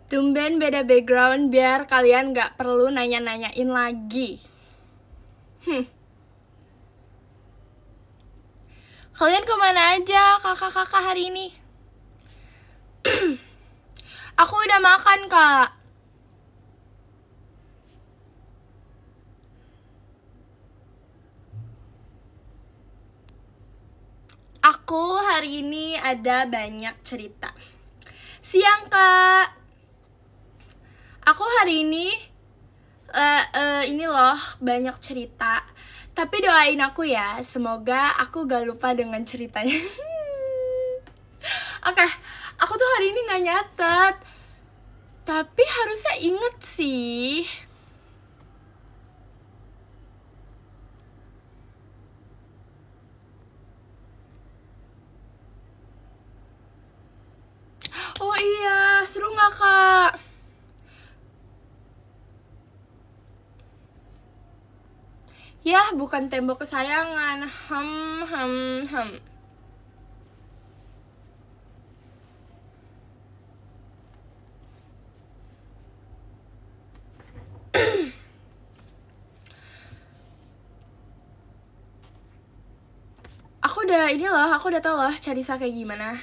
Tumben beda background biar kalian gak perlu nanya-nanyain lagi. Kalian kemana aja kakak-kakak hari ini? Aku udah makan, Kak. Aku hari ini ada banyak cerita. Siang, Kak. Aku hari ini ini loh banyak cerita. Tapi doain aku ya, semoga aku gak lupa dengan ceritanya. Oke, aku tuh hari ini gak nyatet. Tapi harusnya inget sih. Oh iya, seru gak, Kak? Yah, bukan tembok kesayangan. Aku udah tau loh Carissa kayak gimana.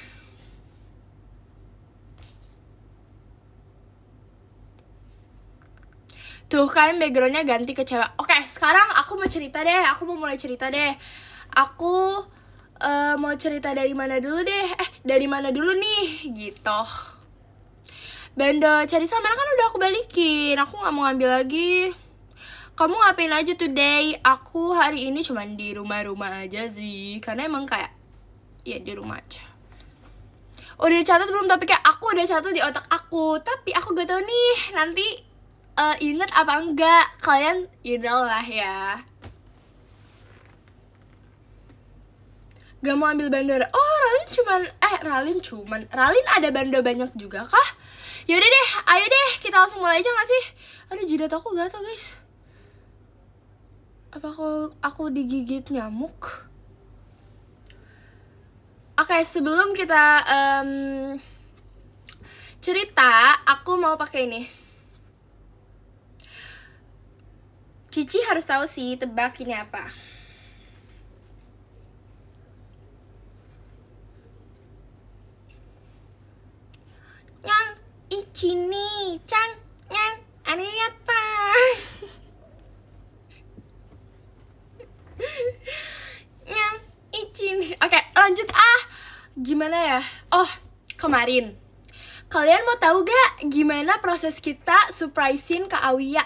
Tuh kan backgroundnya ganti ke cewek. Oke, sekarang aku mau cerita deh. Aku mau mulai cerita deh. Aku mau cerita dari mana dulu deh. Dari mana dulu nih? Gitu. Bando Carissa mana kan udah aku balikin. Aku gak mau ngambil lagi. Kamu ngapain aja today? Aku hari ini cuman di rumah-rumah aja sih. Karena emang kayak ya di rumah aja. Udah dicatat belum? Tapi kayak aku udah catat di otak aku. Tapi aku gak tahu nih nanti inget apa enggak. Kalian you know lah ya. Gak mau ambil bando. Oh, Ralin ada bando banyak juga kah? Yaudah deh, ayo deh kita langsung mulai aja gak sih? Aduh, jidat aku gatal guys. Apa aku digigit nyamuk? Oke, sebelum kita cerita, aku mau pakai ini. Cici harus tahu sih, tebak ini apa. Nyan, ichini, chan, nyan, arigato. Nyan, ichini. Oke, lanjut Gimana ya? Oh, kemarin. Kalian mau tahu gak gimana proses kita surprisein Kak Awia?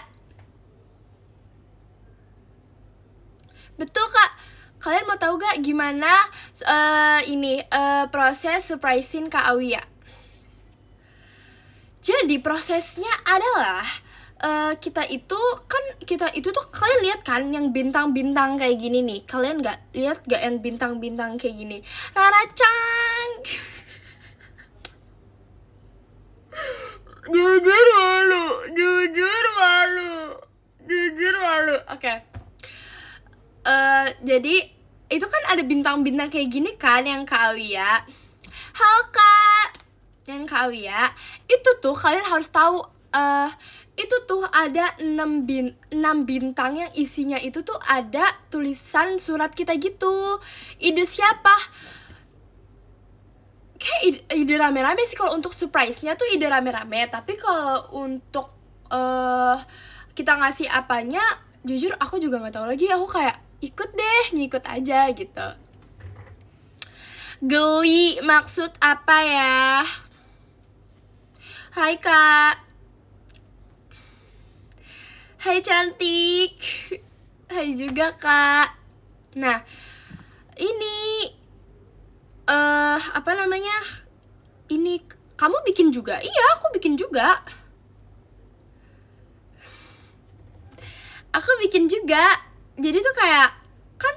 Betul, Kak. Kalian mau tahu gak gimana proses surprisein Kak Awia? Jadi prosesnya adalah kita itu tuh kalian lihat kan yang bintang-bintang kayak gini nih. Kalian lihat gak yang bintang-bintang kayak gini? Rara-chan. Jujur malu. Oke. Jadi itu kan ada bintang-bintang kayak gini kan yang Kak Awia. Halo Kak. Yang Kak Awia, itu tuh kalian harus tahu itu tuh ada 6 bintang yang isinya itu tuh ada tulisan surat kita gitu. Ide siapa? Kayak ide rame-rame sih kalau untuk surprise-nya tuh ide rame-rame. Tapi kalau untuk kita ngasih apanya, jujur aku juga nggak tahu lagi. Aku kayak ngikut aja gitu. Geli maksud apa ya? Hai Kak. Hai cantik. Hai juga Kak. Nah, ini apa namanya? Ini kamu bikin juga? Iya, aku bikin juga. Aku bikin juga. Jadi tuh kayak kan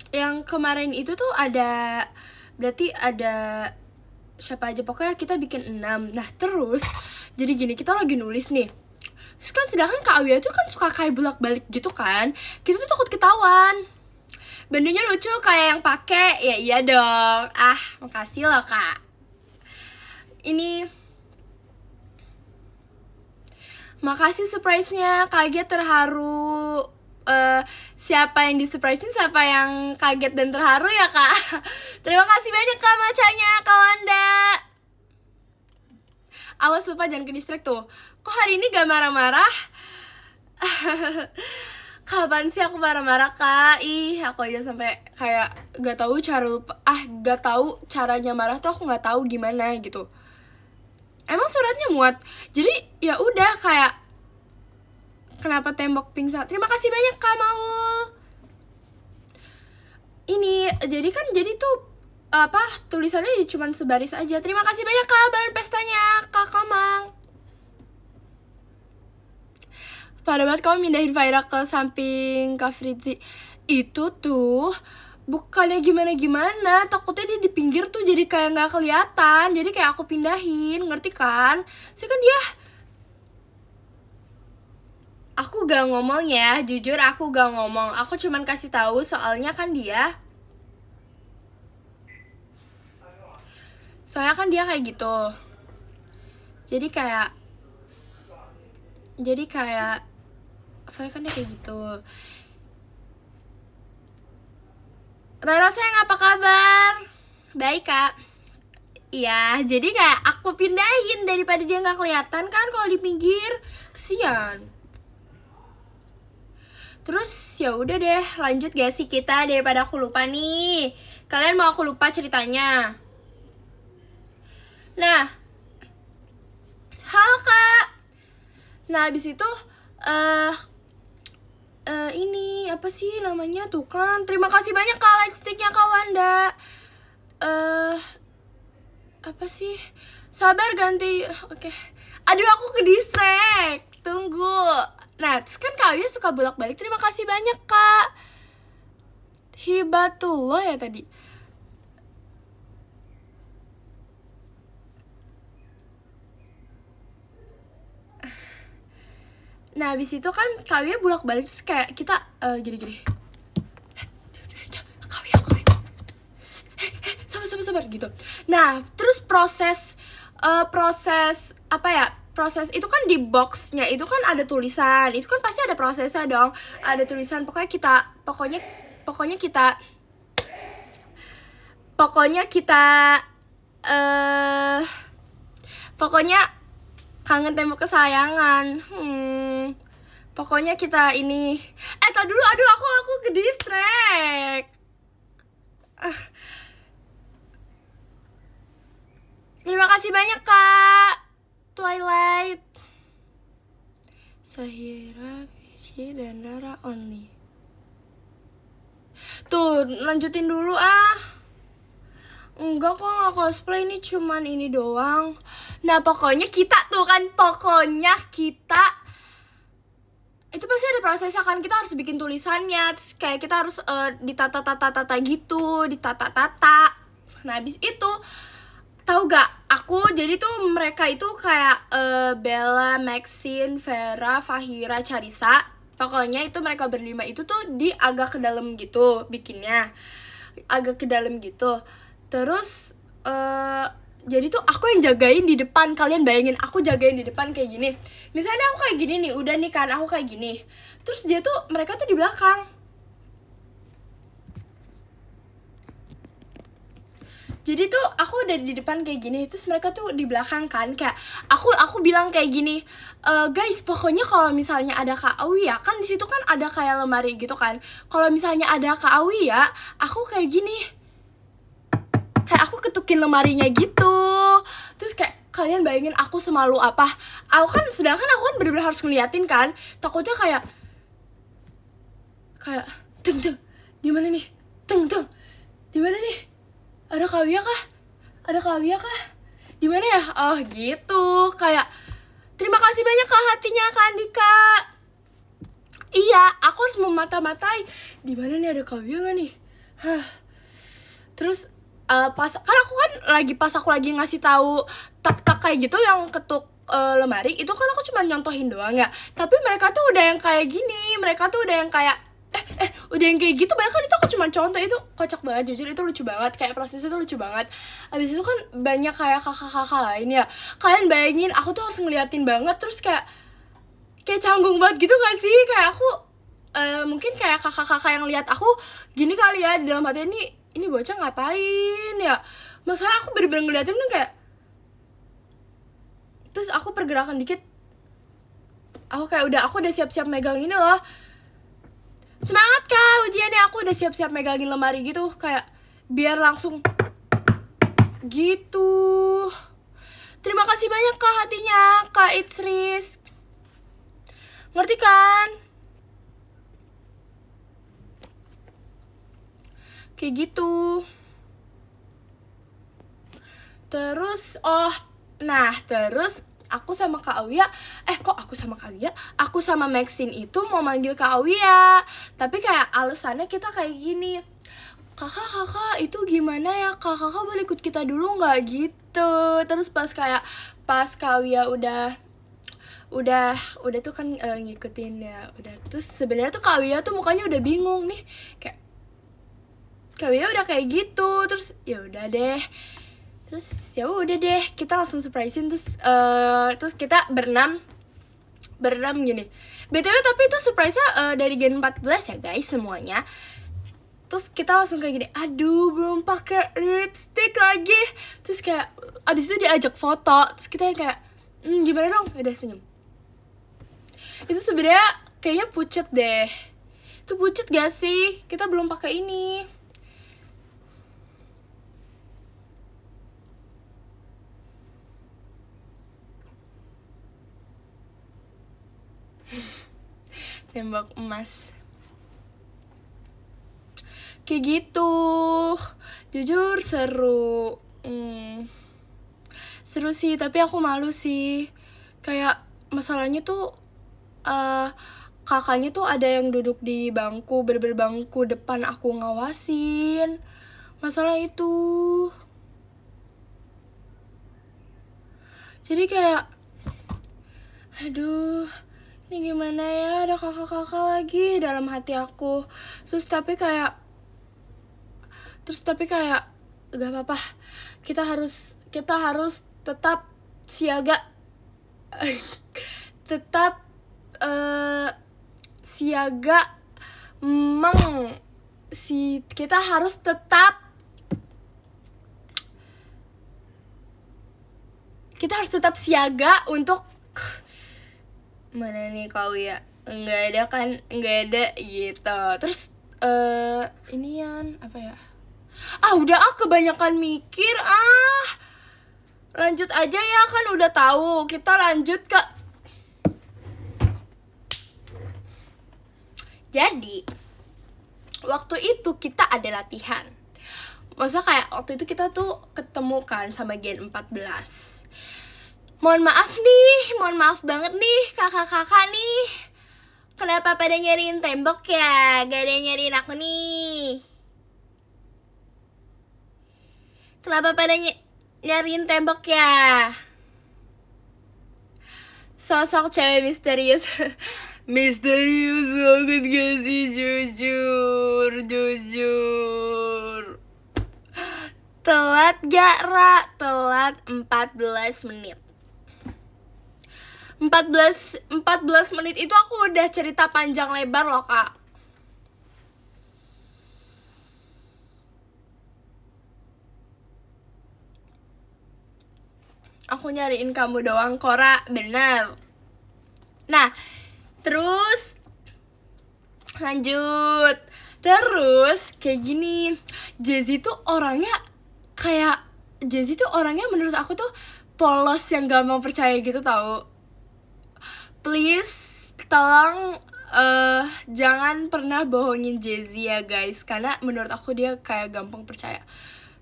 yang kemarin itu tuh berarti ada siapa aja, pokoknya kita bikin 6. Nah terus jadi gini, kita lagi nulis nih. Terus kan sedangkan Kak Awia tuh kan suka kayak bolak-balik gitu kan. Kita tuh takut ketahuan. Bandonya lucu kayak yang pakai. Ya iya dong. Makasih loh Kak. Ini Makasih surprise-nya, kaget, terharu. Siapa yang disurprisein, siapa yang kaget dan terharu ya kak. Terima kasih banyak kak bacanya, Kak Wanda. Awas lupa jangan ke distract tuh. Kok hari ini gak marah-marah? Kapan sih aku marah-marah kak? Ih, aku aja sampai kayak gak tahu cara lupa. Gak tahu caranya marah tuh, aku gak tahu gimana gitu. Emang suratnya muat. Jadi ya udah kayak kenapa tembok pingsan. Terima kasih banyak kak Maul. Ini jadi tuh apa tulisannya cuma sebaris aja. Terima kasih banyak kak bahan pestanya kak Kamang. Pada banget kamu mindahin Faira ke samping Kak Fritzi. Itu tuh bukannya gimana-gimana, takutnya dia di pinggir tuh jadi kayak gak kelihatan. Jadi kayak aku pindahin, ngerti kan? Saya kan dia aku gak ngomong ya, jujur aku gak ngomong. Aku cuman kasih tahu soalnya kan dia kayak gitu. Jadi kayak soalnya kan dia kayak gitu. Rara sayang apa kabar? Baik kak. Iya, jadi kayak aku pindahin daripada dia nggak kelihatan kan kalau di pinggir, kesian. Terus ya udah deh, lanjut gak sih kita daripada aku lupa nih. Kalian mau aku lupa ceritanya? Nah, halo kak. Nah abis itu ini apa sih namanya tuh kan. Terima kasih banyak kak like sticknya Kak Wanda. Apa sih? Sabar ganti. Oke. Aduh aku ke distract. Tunggu. Nah terus kan Kak Wia suka bolak-balik. Terima kasih banyak kak. Hibatullah ya tadi. Nah abis itu kan Kak Wia bolak-balik terus kayak kita gini-gini. Kak Wia sabar gitu. Nah terus proses apa ya, proses itu kan di boxnya itu kan ada tulisan, itu kan pasti ada prosesnya dong, ada tulisan. Pokoknya kangen tembok kesayangan. Pokoknya kita ini. Tadi dulu, aduh aku ke distract. Terima kasih banyak kak Twilight, Sahira, Vici, dan Rara only. Tuh lanjutin dulu Enggak kok, gak cosplay, ini cuman ini doang. Nah pokoknya kita itu pasti ada prosesnya kan. Kita harus bikin tulisannya, terus kayak kita harus ditata-tata gitu, ditata-tata. Nah habis itu tahu gak, aku jadi tuh mereka itu kayak Bella, Maxine, Vera, Fahira, Charissa. Pokoknya itu mereka berlima itu tuh di agak ke dalam gitu bikinnya, agak ke dalam gitu. Terus jadi tuh aku yang jagain di depan. Kalian bayangin aku jagain di depan kayak gini. Misalnya aku kayak gini nih, udah nih kan aku kayak gini. Terus mereka tuh di belakang. Jadi tuh aku udah di depan kayak gini, terus mereka tuh di belakang kan. Kayak aku bilang kayak gini, guys pokoknya kalau misalnya ada Kak Awia, kan di situ kan ada kayak lemari gitu kan. Kalau misalnya ada Kak Awia, aku kayak gini, kayak aku ketukin lemarinya gitu. Terus kayak kalian bayangin aku semalu apa. Sedangkan aku kan bener-bener harus ngeliatin kan. Takutnya kayak tung di mana nih, tung di mana nih, ada Kak Wia kah di mana ya. Oh gitu. Kayak terima kasih banyak Kak hatinya Kak Andika. Iya aku harus memata-matai di mana nih, ada Kak Wia nggak nih. Terus pas aku lagi ngasih tahu tak kayak gitu yang ketuk lemari itu kan, aku cuma nyontohin doang ya. Tapi mereka tuh udah yang kayak gini, mereka tuh udah yang kayak udah yang kayak gitu. Bahkan itu aku cuma contoh, itu kocak banget jujur, itu lucu banget, kayak prosesnya tuh lucu banget. Abis itu kan banyak kayak kakak-kakak lain ya. Kalian bayangin aku tuh harus ngeliatin banget, terus kayak kayak canggung banget gitu gak sih? Kayak aku mungkin kayak kakak-kakak yang lihat aku gini kali ya, di dalam hati ini bocah ngapain ya. Masalah aku bener-bener ngeliatin tuh kayak, terus aku pergerakan dikit, aku udah siap-siap megang ini loh. Semangat kak ujiannya, aku udah siap-siap megangin lemari gitu, kayak biar langsung gitu. Terima kasih banyak kak hatinya, kak It's Risk. Ngerti kan? Kayak gitu. Terus, terus aku sama Kak Awia, aku sama Maxine itu mau manggil Kak Awia, tapi kayak alasannya kita kayak gini, kakak itu gimana ya, kakak boleh ikut kita dulu nggak gitu. Terus pas Kak Awia udah tuh kan ngikutin ya, udah. Terus sebenarnya tuh Kak Awia tuh mukanya udah bingung nih, kayak Kak Awia udah kayak gitu. Terus ya udah deh, kita langsung surprisein. Terus kita berenam gini. BTW tapi itu surprise-nya dari Gen 14 ya guys semuanya. Terus kita langsung kayak gini, aduh belum pakai lipstick lagi. Terus kayak abis itu diajak foto. Terus kita kayak gimana dong, udah senyum. Itu sebenarnya kayaknya pucet deh. Itu pucet gak sih? Kita belum pakai ini. Tembak emas. Kayak gitu. Jujur seru. Seru sih, tapi aku malu sih. Kayak masalahnya tuh kakaknya tuh ada yang duduk di bangku, bangku depan aku ngawasin. Masalah itu. Jadi kayak aduh, ini gimana ya, ada kakak-kakak lagi dalam hati aku. Terus tapi kayak gak apa-apa, kita harus tetap siaga. Tetap siaga. Kita harus tetap siaga untuk mana nih kau ya, nggak ada gitu. Terus inian apa ya, udah kebanyakan mikir. Lanjut aja ya, kan udah tahu. Kita lanjut ke, jadi waktu itu kita ada latihan. Maksudnya kayak waktu itu kita tuh ketemu kan sama Gen 14. Mohon maaf banget nih kakak-kakak nih, kenapa pada nyariin tembok ya, gak ada yang nyariin aku nih. Kenapa pada nyariin tembok ya? Sosok cewek misterius. Misterius banget gak sih, jujur. Telat gak, Ra? Telat 14 menit. 14 menit itu aku udah cerita panjang lebar loh, Kak. Aku nyariin kamu doang, Kora. Bener. Nah, terus lanjut. Terus kayak gini, Jazzy tuh orangnya menurut aku tuh polos yang gampang percaya gitu tau. Please, tolong jangan pernah bohongin Jazzy ya guys, karena menurut aku dia kayak gampang percaya.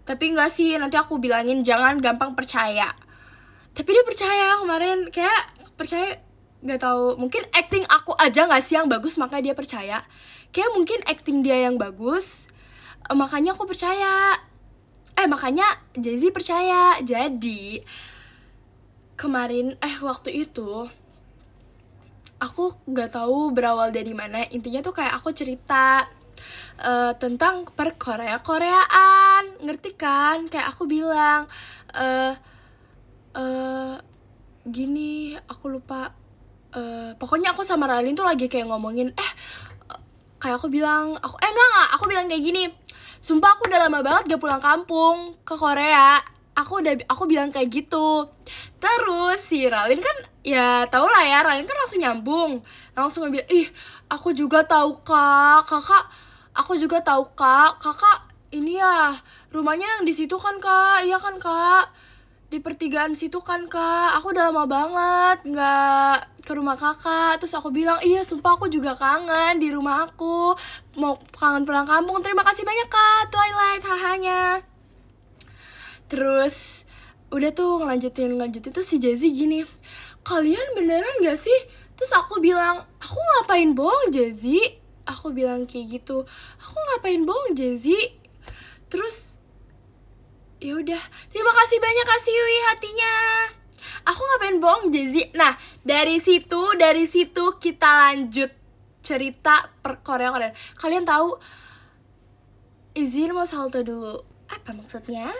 Tapi enggak sih, nanti aku bilangin jangan gampang percaya. Tapi dia percaya kemarin, kayak percaya, gak tahu, mungkin acting aku aja gak sih yang bagus makanya dia percaya. Kayak mungkin acting dia yang bagus, makanya aku percaya. Makanya Jazzy percaya. Jadi kemarin waktu itu aku gak tahu berawal dari mana. Intinya tuh kayak aku cerita tentang perkoreaan, ngerti kan? Kayak aku bilang gini, aku lupa Pokoknya aku sama Ralin tuh lagi kayak ngomongin kayak aku bilang enggak aku bilang kayak gini, sumpah aku udah lama banget gak pulang kampung ke Korea. Aku bilang kayak gitu. Terus si Ralin kan ya tau lah ya, Ralin kan langsung nyambung, langsung bilang, ih aku juga tahu kak, aku juga tahu kakak ini ya rumahnya yang di situ kan kak, iya kan kak, di pertigaan situ kan kak, aku udah lama banget nggak ke rumah kakak. Terus aku bilang, iya sumpah aku juga kangen di rumah aku, mau kangen pulang kampung, terima kasih banyak kak Twilight hahanya. Terus udah tuh ngelanjutin tuh si Jazzy gini, kalian beneran gak sih? Terus aku bilang, aku ngapain bohong Jazzy, aku bilang kayak gitu, aku ngapain bohong Jazzy. Terus ya udah, terima kasih banyak Kak Siwi hatinya, aku ngapain bohong Jazzy. Nah dari situ kita lanjut cerita per Korea. Kalian tahu, izin mau salto dulu, apa maksudnya?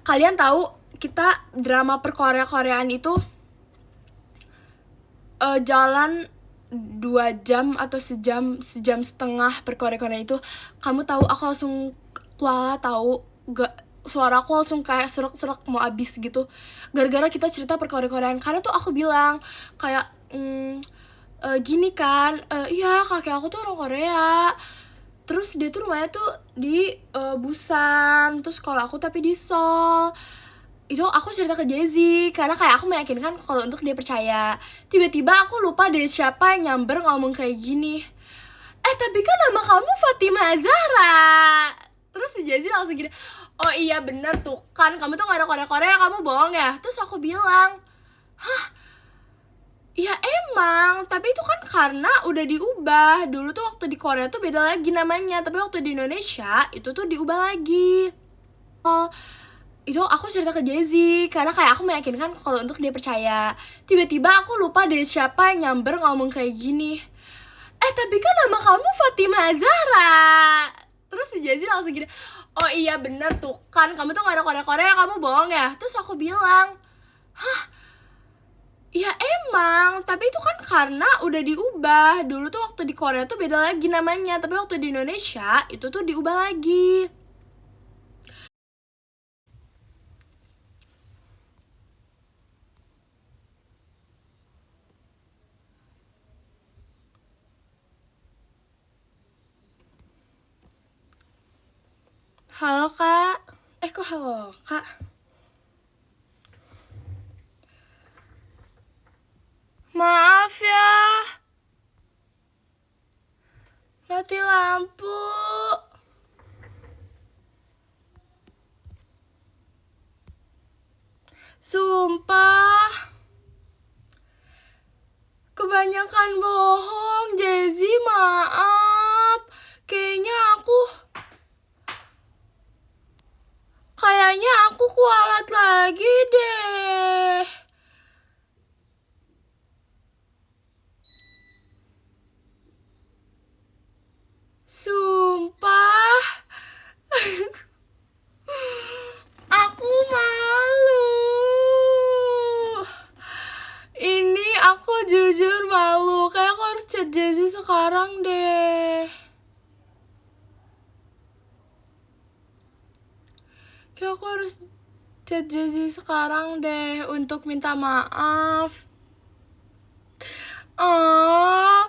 Kalian tahu kita drama per Koreaan itu jalan 2 jam atau sejam setengah per Koreaan itu. Kamu tahu aku langsung kuala, tahu gak, suara aku langsung kayak serak mau abis gitu gara-gara kita cerita per Koreaan. Karena tuh aku bilang kayak gini kan, iya kakek aku tuh orang Korea, terus dia tuh rumahnya tuh di Busan, terus kalau aku tapi di Seoul. Itu aku cerita ke Jazzy karena kayak aku meyakinkan kalau untuk dia percaya. Tiba-tiba aku lupa deh siapa yang nyamber ngomong kayak gini, tapi kan nama kamu Fatima Zahra. Terus si Jazzy langsung gini, oh iya bener tuh kan, kamu tuh gak ada Korea, kamu bohong ya. Terus aku bilang, hah, ya emang, tapi itu kan karena udah diubah. Dulu tuh waktu di Korea tuh beda lagi namanya, tapi waktu di Indonesia itu tuh diubah lagi. Itu aku cerita ke Jazzy karena kayak aku meyakinkan kalau untuk dia percaya. Tiba-tiba aku lupa deh siapa yang nyamber ngomong kayak gini, tapi kan nama kamu Fatima Zahra. Terus si Jazzy langsung gini, oh iya bener tuh kan, kamu tuh gak ada Korea, kamu bohong ya. Terus aku bilang, hah, ya emang, tapi itu kan karena udah diubah. Dulu tuh waktu di Korea tuh beda lagi namanya, tapi waktu di Indonesia itu tuh diubah lagi. Halo kak, kok halo kak? Maaf ya, mati lampu. Sumpah, kebanyakan bohong Jazzy, maaf. Kayaknya aku kualat lagi deh. Sumpah. Aku malu. Ini aku jujur malu. Kayak aku harus chat Jazzy sekarang deh. Kayak aku harus chat Jazzy sekarang deh untuk minta maaf. Oh.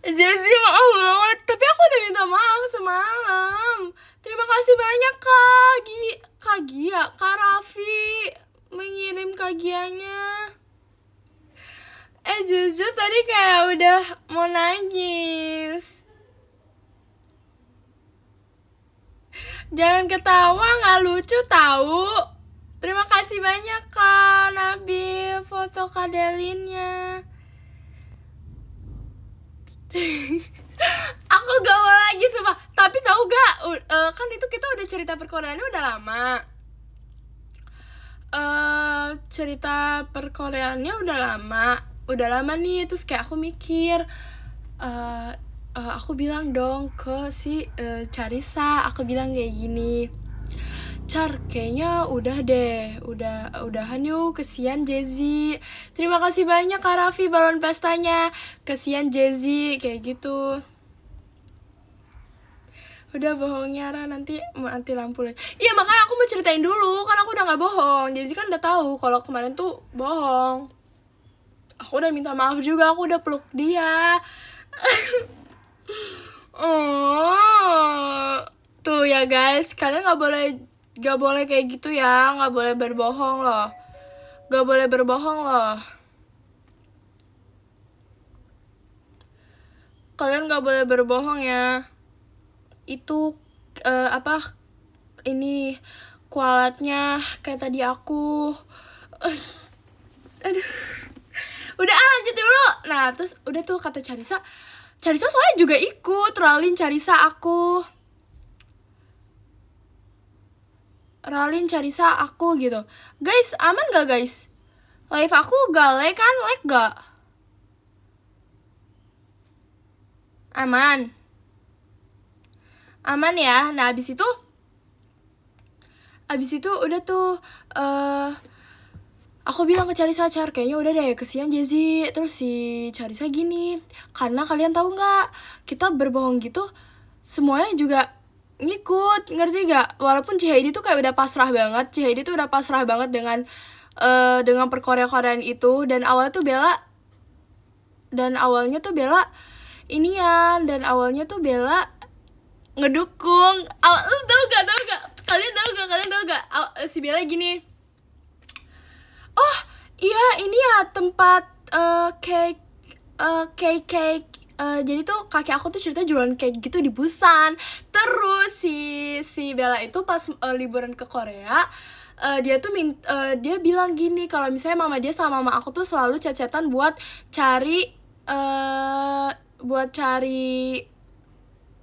Jazzy maaf banget, tapi aku udah minta maaf semalam. Terima kasih banyak Kak Gia, Kak Raffi mengirim kagiannya. Jujur tadi kayak udah mau nangis. Jangan ketawa, nggak lucu tahu. Terima kasih banyak Kak Nabil foto kadelinnya. Aku gak mau lagi sumpah. Tapi tahu gak, kan itu kita udah cerita perkoreaannya udah lama. Cerita perkoreaannya udah lama nih. Terus kayak aku mikir, aku bilang dong ke si Charissa, aku bilang kayak gini, Char, kayaknya udah deh. Udahan yuk, kesian Jezi. Terima kasih banyak Kak Raffi balon pestanya. Kesian Jezi, kayak gitu. Udah bohongnya Ra, nanti mati lampu lagi. Iya, makanya aku mau ceritain dulu, kan aku udah gak bohong. Jezi kan udah tahu kalau kemarin tuh bohong. Aku udah minta maaf juga, aku udah peluk dia. Oh, tuh ya guys, kalian gak boleh kayak gitu ya, gak boleh berbohong loh, gak boleh berbohong loh. Kalian gak boleh berbohong ya. Itu apa ini kualatnya kayak tadi aku. Aduh. Udah lanjut dulu. Nah terus udah tuh kata Charissa soalnya juga ikut Ralin Charissa aku gitu. Guys, aman gak guys? Live aku gak lag kan? Lag gak? Aman ya. Nah abis itu udah tuh aku bilang ke Charissa, kayaknya udah deh, kesian Jezi. Terus si Charissa gini, karena kalian tahu nggak, kita berbohong gitu semuanya juga ngikut, ngerti gak? Walaupun Cihaidi tuh kayak udah pasrah banget, dengan perkorea-koreaan itu. Dan awalnya tuh Bella inian, dan awalnya tuh Bella ngedukung. Tahu gak? Kalian tahu gak? Si Bella gini, oh iya ini ya tempat cake. Jadi tuh kakek aku tuh cerita jualan cake gitu di Busan. Terus si Bella itu pas liburan ke Korea, dia tuh dia bilang gini kalau misalnya mama dia sama mama aku tuh selalu chat-chatan buat cari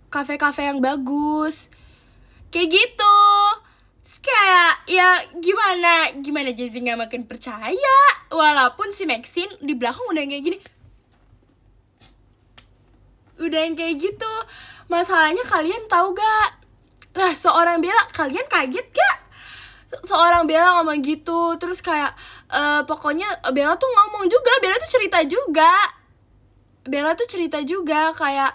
kafe-kafe yang bagus kayak gitu. Terus kayak ya gimana Jezi nggak makin percaya, walaupun si Maxine di belakang udah yang kayak gitu. Masalahnya kalian tahu gak? Lah seorang Bella, kalian kaget gak? Seorang Bella ngomong gitu. Terus kayak pokoknya Bella tuh ngomong juga, Bella tuh cerita juga kayak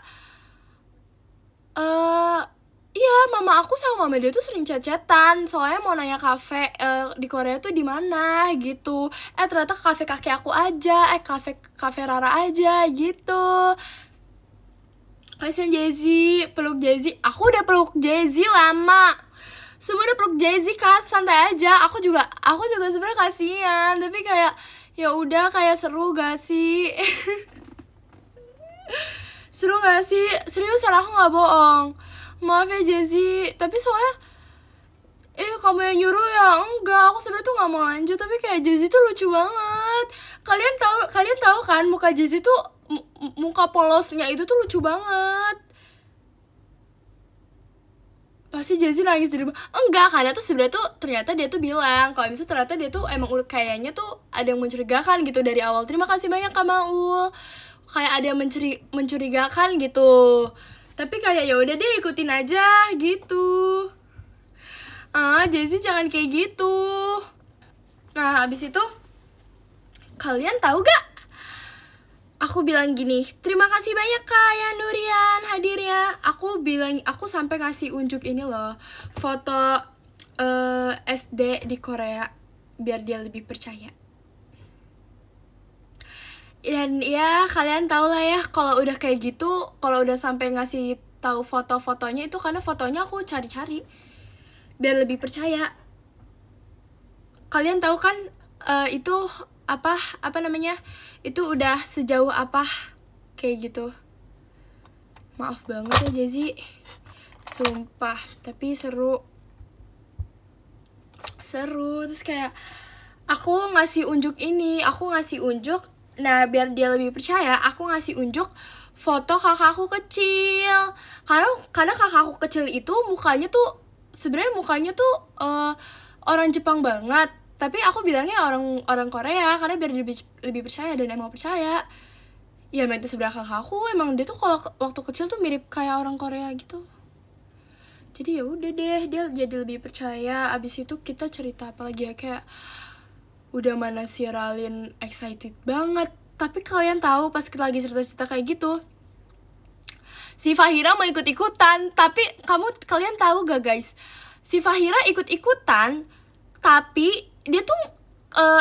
iya, mama aku sama mama dia tuh sering chat-chatan, soalnya mau nanya kafe di Korea tuh di mana gitu. Ternyata kafe kakek aku aja, kafe Rara aja gitu. Kasian Jezi, peluk Jezi. Aku udah peluk Jezi lama. Semua udah peluk Jezi, Kak, santai aja. Aku juga sebenarnya kasihan, tapi kayak ya udah, kayak seru gak sih? Seru gak sih? Seriusan aku gak bohong. Maaf ya Jezi, tapi soalnya kamu yang nyuruh ya. Enggak, aku sebenarnya tuh gak mau lanjut, tapi kayak Jezi tuh lucu banget. Kalian tahu kan muka Jezi tuh, muka polosnya itu tuh lucu banget. Pasti Jezi nangis di rumah. Enggak, karena tuh sebenarnya tuh ternyata dia tuh bilang kalau misalnya ternyata dia tuh emang kayaknya tuh ada yang mencurigakan gitu dari awal. Terima kasih banyak Kak Maul. Kayak ada yang mencurigakan gitu. Tapi kayak ya udah deh, ikutin aja gitu. Jezi jangan kayak gitu. Nah, habis itu kalian tahu gak? Aku bilang gini, terima kasih banyak Kak ya Nurian hadirnya. Aku sampai ngasih unjuk ini loh, foto SD di Korea biar dia lebih percaya. Dan ya kalian tau lah ya, kalau udah kayak gitu, kalau udah sampai ngasih tahu foto-fotonya itu karena fotonya aku cari-cari biar lebih percaya. Kalian tahu kan itu apa namanya, itu udah sejauh apa kayak gitu. Maaf banget ya Jezi, sumpah, tapi seru. Terus kayak aku ngasih unjuk, nah biar dia lebih percaya, aku ngasih unjuk foto kakakku kecil. Karena kakakku kecil itu mukanya tuh orang Jepang banget, tapi aku bilangnya orang Korea karena biar lebih percaya. Dan emang percaya ya, emang itu sebelah kakakku, emang dia tuh kalau waktu kecil tuh mirip kayak orang Korea gitu. Jadi ya udah deh, dia jadi lebih percaya. Abis itu kita cerita apa lagi ya, kayak udah mana si Ralin excited banget. Tapi kalian tahu pas kita lagi cerita-cerita kayak gitu, si Fahira mau ikut-ikutan. Tapi kalian tahu gak guys, si Fahira ikut-ikutan, tapi dia tuh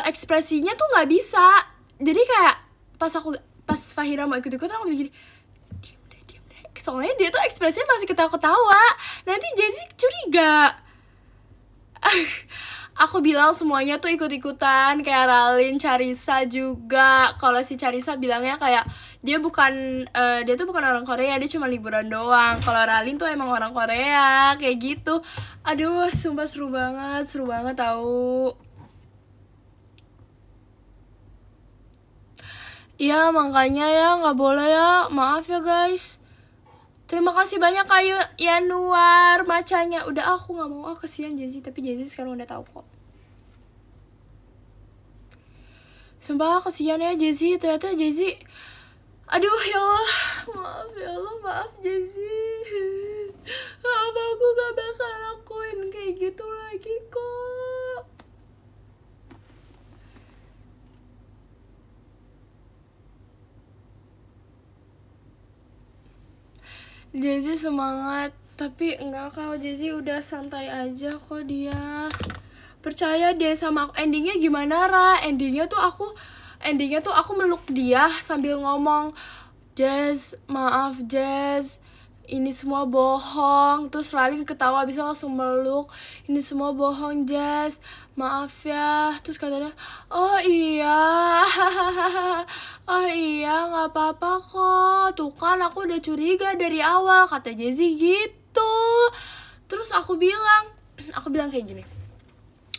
ekspresinya tuh nggak bisa. Jadi kayak pas Fahira mau ikut-ikutan, aku bilang gini, diam deh. Soalnya dia tuh ekspresinya masih ketawa-ketawa. Nanti Jessie curiga. Aku bilang semuanya tuh ikut-ikutan, kayak Ralin, Charissa juga. Kalau si Charissa bilangnya kayak dia tuh bukan orang Korea, dia cuma liburan doang. Kalau Ralin tuh emang orang Korea, kayak gitu. Aduh, sumpah seru banget tahu. Iya, makanya ya nggak boleh ya, maaf ya guys. Terima kasih banyak Kak Yanuar macanya. Udah, aku nggak mau, kasihan Jessie. Tapi Jessie sekarang udah tahu kok. Sumpah kasihan ya Jessie. Ternyata Jessie, aduh ya Allah, maaf ya Allah, maaf Jessie. Apa aku gak bakal lakuin kayak gitu lagi kok. Jessie semangat, tapi enggak, kalau Jessie udah santai aja kok dia. Percaya deh sama aku. Endingnya gimana Ra? Endingnya tuh aku meluk dia sambil ngomong, Jess, maaf Jess, ini semua bohong. Terus Ralin ketawa, bisa langsung meluk, ini semua bohong Jess, maaf ya. Terus katanya, oh iya, oh iya, nggak apa-apa kok. Tuh kan aku udah curiga dari awal, kata Jessie gitu. Terus aku bilang kayak gini,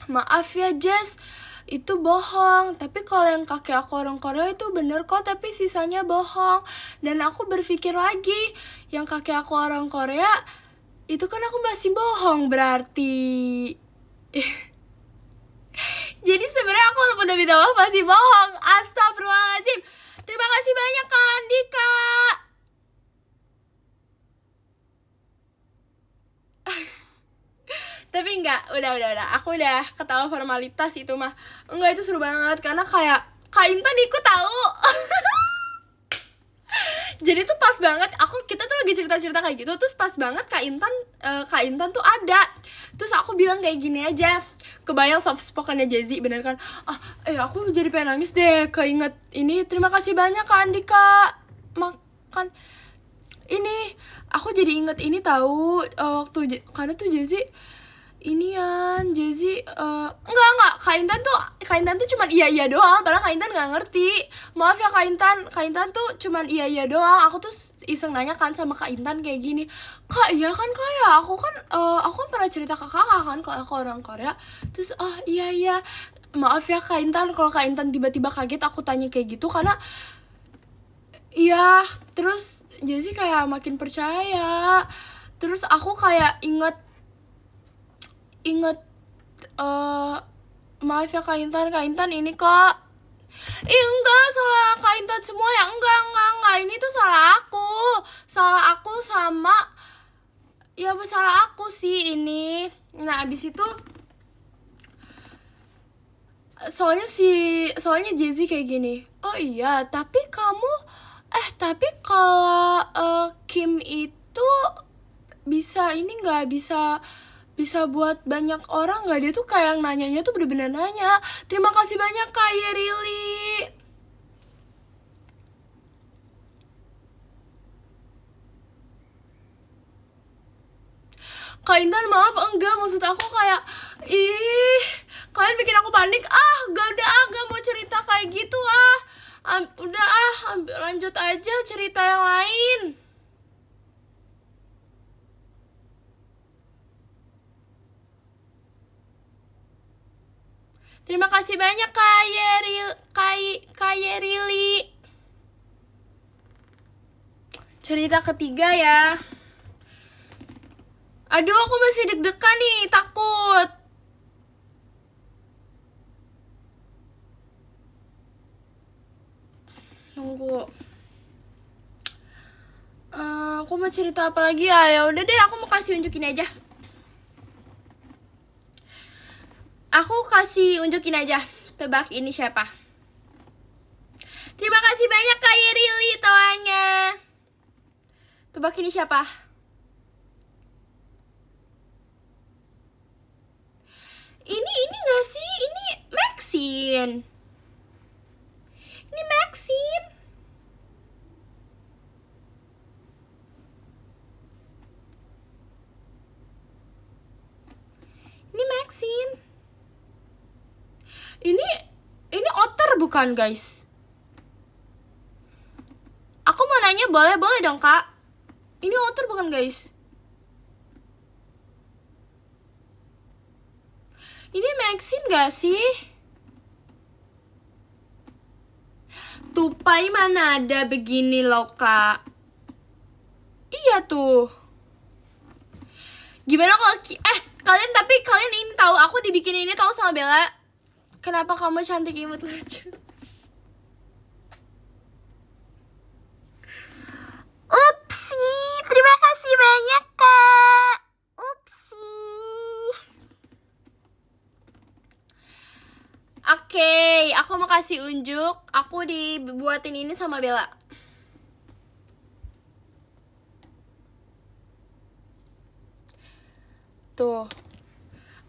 maaf ya Jess, itu bohong. Tapi kalau yang kakek aku orang Korea itu bener kok, tapi sisanya bohong. Dan aku berpikir lagi, yang kakek aku orang Korea itu kan aku masih bohong berarti. Jadi sebenarnya aku udah minta maaf masih bohong. Astagfirullahaladzim. Terima kasih banyak Kak Andika. Tapi enggak, udah. Aku udah ketawa formalitas itu mah. Enggak, itu seru banget karena kayak Kak Intan ikut tahu. Jadi tuh pas banget, kita tuh lagi cerita-cerita kayak gitu, terus pas banget Kak Intan tuh ada. Terus aku bilang kayak gini aja, kebayang soft spokennya Jessie, bener kan? Aku jadi pengen nangis deh keinget ini. Terima kasih banyak Kak Andika. Makan ini, aku jadi inget ini tahu, waktu karena tuh Jessie enggak, Kak Intan tuh cuman iya doang, padahal Kak Intan nggak ngerti. Maaf ya Kak Intan tuh cuman iya doang. Aku tuh iseng nanya kan sama Kak Intan kayak gini, Kak, iya kan Kak ya, aku kan pernah cerita ke kakak kan kalau aku orang Korea. Terus iya, maaf ya Kak Intan kalau Kak Intan tiba-tiba kaget aku tanya kayak gitu, karena iya. Terus Jessie kayak makin percaya. Terus aku kayak inget maaf ya Kak Intan ini kok. Enggak, salah Kak Intan semua ya. Enggak, ini tuh salah aku sama, ya salah aku sih ini. Nah abis itu soalnya Jessie kayak gini, oh iya, tapi kalau Kim itu bisa ini nggak, bisa buat banyak orang nggak? Dia tuh kayak nanyanya tuh bener-bener nanya. Terima kasih banyak Kak Yerili. Kak Intan maaf, enggak, maksud aku kayak, kalian bikin aku panik. Gak mau cerita kayak gitu udah lanjut aja cerita yang lain. Terima kasih banyak Kak Yerili. Cerita ketiga ya. Aduh, aku masih deg-degan nih, takut. Nunggu. Aku mau cerita apa lagi ya? Ya udah deh, aku mau kasih unjukin aja. Aku kasih unjukin aja. Tebak ini siapa? Terima kasih banyak Kak Yerili tawanya. Tebak ini siapa? Ini gak sih? Ini Maxine. Ini Maxine. Ini Maxine. Ini otter bukan guys? Aku mau nanya boleh dong Kak. Ini otter bukan guys? Ini Maxine gak sih? Tupai mana ada begini loh Kak. Iya tuh. Gimana kalau kalian ini tahu aku dibikin ini tahu sama Bella. Kenapa kamu cantik imut lucu? Upsi, terima kasih banyak Kak. Upsi. Oke, aku mau kasih unjuk. Aku dibuatin ini sama Bella. Tuh.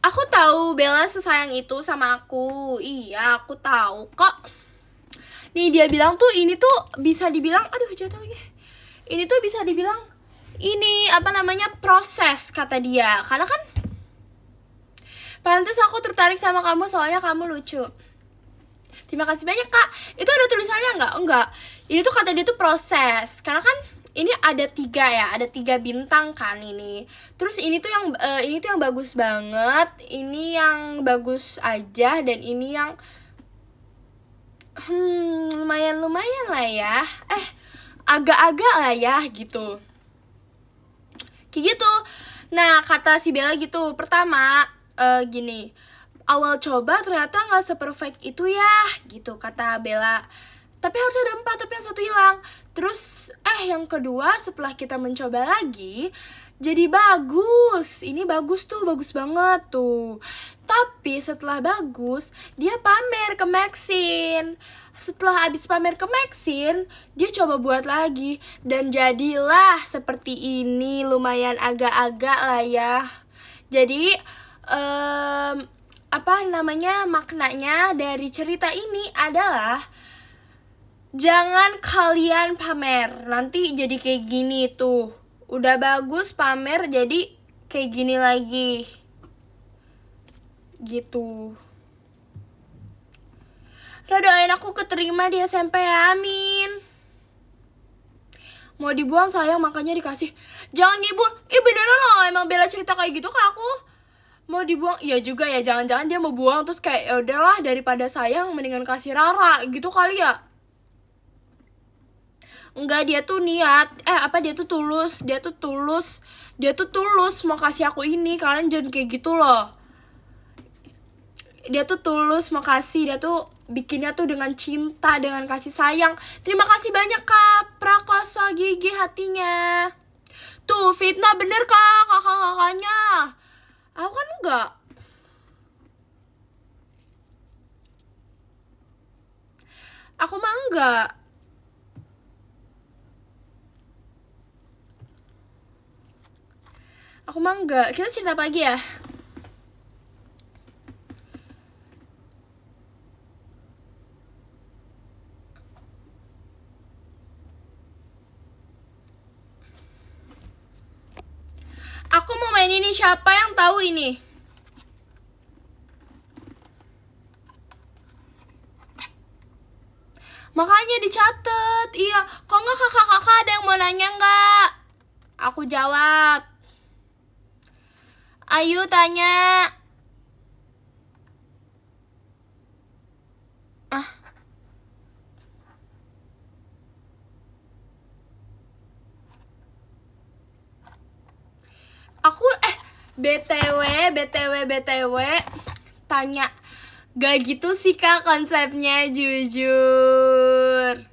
Aku tahu Bella sesayang itu sama aku. Iya, aku tahu kok. Nih dia bilang tuh ini tuh bisa dibilang, aduh jatuh lagi. Ini tuh bisa dibilang ini apa namanya proses kata dia. Karena kan pantes aku tertarik sama kamu soalnya kamu lucu. Terima kasih banyak Kak. Itu ada tulisannya nggak? Enggak. Ini tuh kata dia tuh proses. Karena kan ini ada 3 ya, ada 3 bintang kan ini. Terus ini tuh yang bagus banget, ini yang bagus aja, dan ini yang lumayan lah ya. Agak-agak lah ya gitu. Kayak gitu. Nah kata si Bella gitu. Pertama gini, awal coba ternyata nggak seperfect itu ya gitu kata Bella. Tapi harus ada 4, tapi yang 1 hilang. Terus yang kedua setelah kita mencoba lagi jadi bagus. Ini bagus tuh, bagus banget tuh. Tapi setelah bagus dia pamer ke Maxine. Setelah habis pamer ke Maxine, dia coba buat lagi dan jadilah seperti ini, lumayan agak-agak lah ya. Jadi maknanya dari cerita ini adalah jangan kalian pamer, nanti jadi kayak gini tuh. Udah bagus pamer jadi kayak gini lagi. Gitu. Doain aku keterima di SMP ya, amin. Mau dibuang sayang makanya dikasih. Jangan dibuang. Beneran loh, emang Bella cerita kayak gitu ke aku. Mau dibuang, iya juga ya, jangan-jangan dia mau buang terus kayak ya udahlah daripada sayang mendingan kasih Rara gitu kali ya. Enggak, dia tuh niat, dia tuh tulus mau kasih aku ini. Kalian jangan kayak gitu loh. Dia tuh tulus mau kasih, dia tuh bikinnya tuh dengan cinta, dengan kasih sayang. Terima kasih banyak Kak Prakoso Gigi hatinya. Tuh fitnah bener Kak, kakak-kakaknya. Aku kan enggak. Aku mah enggak. Aku mah enggak. Kita cerita apa lagi ya? Aku mau main ini, siapa yang tahu ini? Makanya dicatat. Iya, kok nggak kakak-kakak ada yang mau nanya nggak? Aku jawab. Ayo tanya. Aku BTW tanya. Gak gitu sih Kak konsepnya, jujur.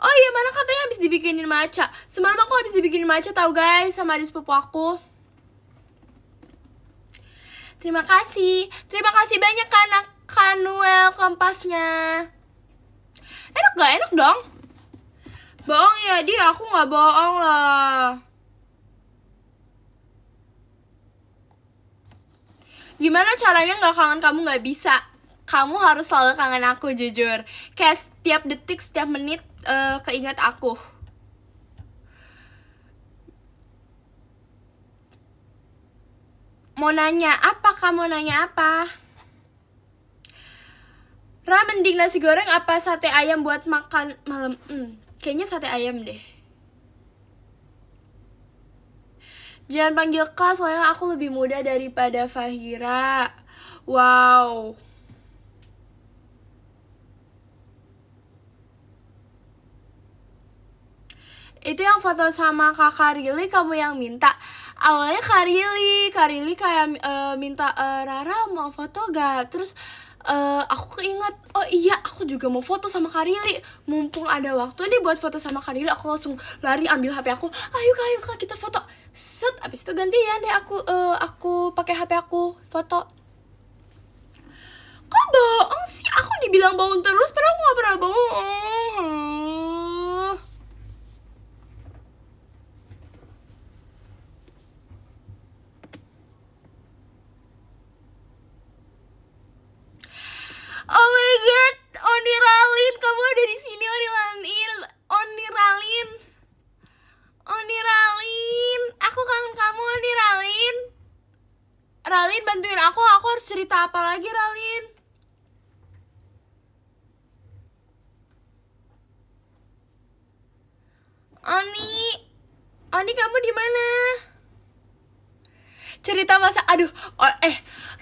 Oh iya, mana katanya habis dibikinin matcha. Semalam aku habis dibikinin matcha tahu guys, sama adik sepupu aku. Terima kasih banyak Kanuel kompasnya. Enak gak? Enak dong. Bohong ya dia, aku gak bohong lah. Gimana caranya gak kangen kamu? Gak bisa. Kamu harus selalu kangen aku, jujur. Kayak setiap detik, setiap menit keinget aku. Mau nanya apa? Kamu nanya apa? Ra, mending nasi goreng apa sate ayam buat makan malam? Kayaknya sate ayam deh. Jangan panggil Kak, soalnya aku lebih muda daripada Fahira. Wow. Itu yang foto sama Kakak Rili kamu yang minta. Awalnya Kak Rili kayak minta Rara mau foto gak? Terus aku keinget, oh iya aku juga mau foto sama Kak Rili. Mumpung ada waktu nih buat foto sama Kak Rili, aku langsung lari ambil HP aku. Ayo kak kita foto. Set, abis itu gantian deh aku pakai HP aku foto. Kok bohong sih? Aku dibilang bohong terus, padahal aku gak pernah bohong. Oh my god, Oni Ralin, kamu ada di sini, Oni Ralin, aku kangen kamu, Oni Ralin. Ralin bantuin aku harus cerita apa lagi, Ralin? Oni kamu di mana? Cerita masa, aduh,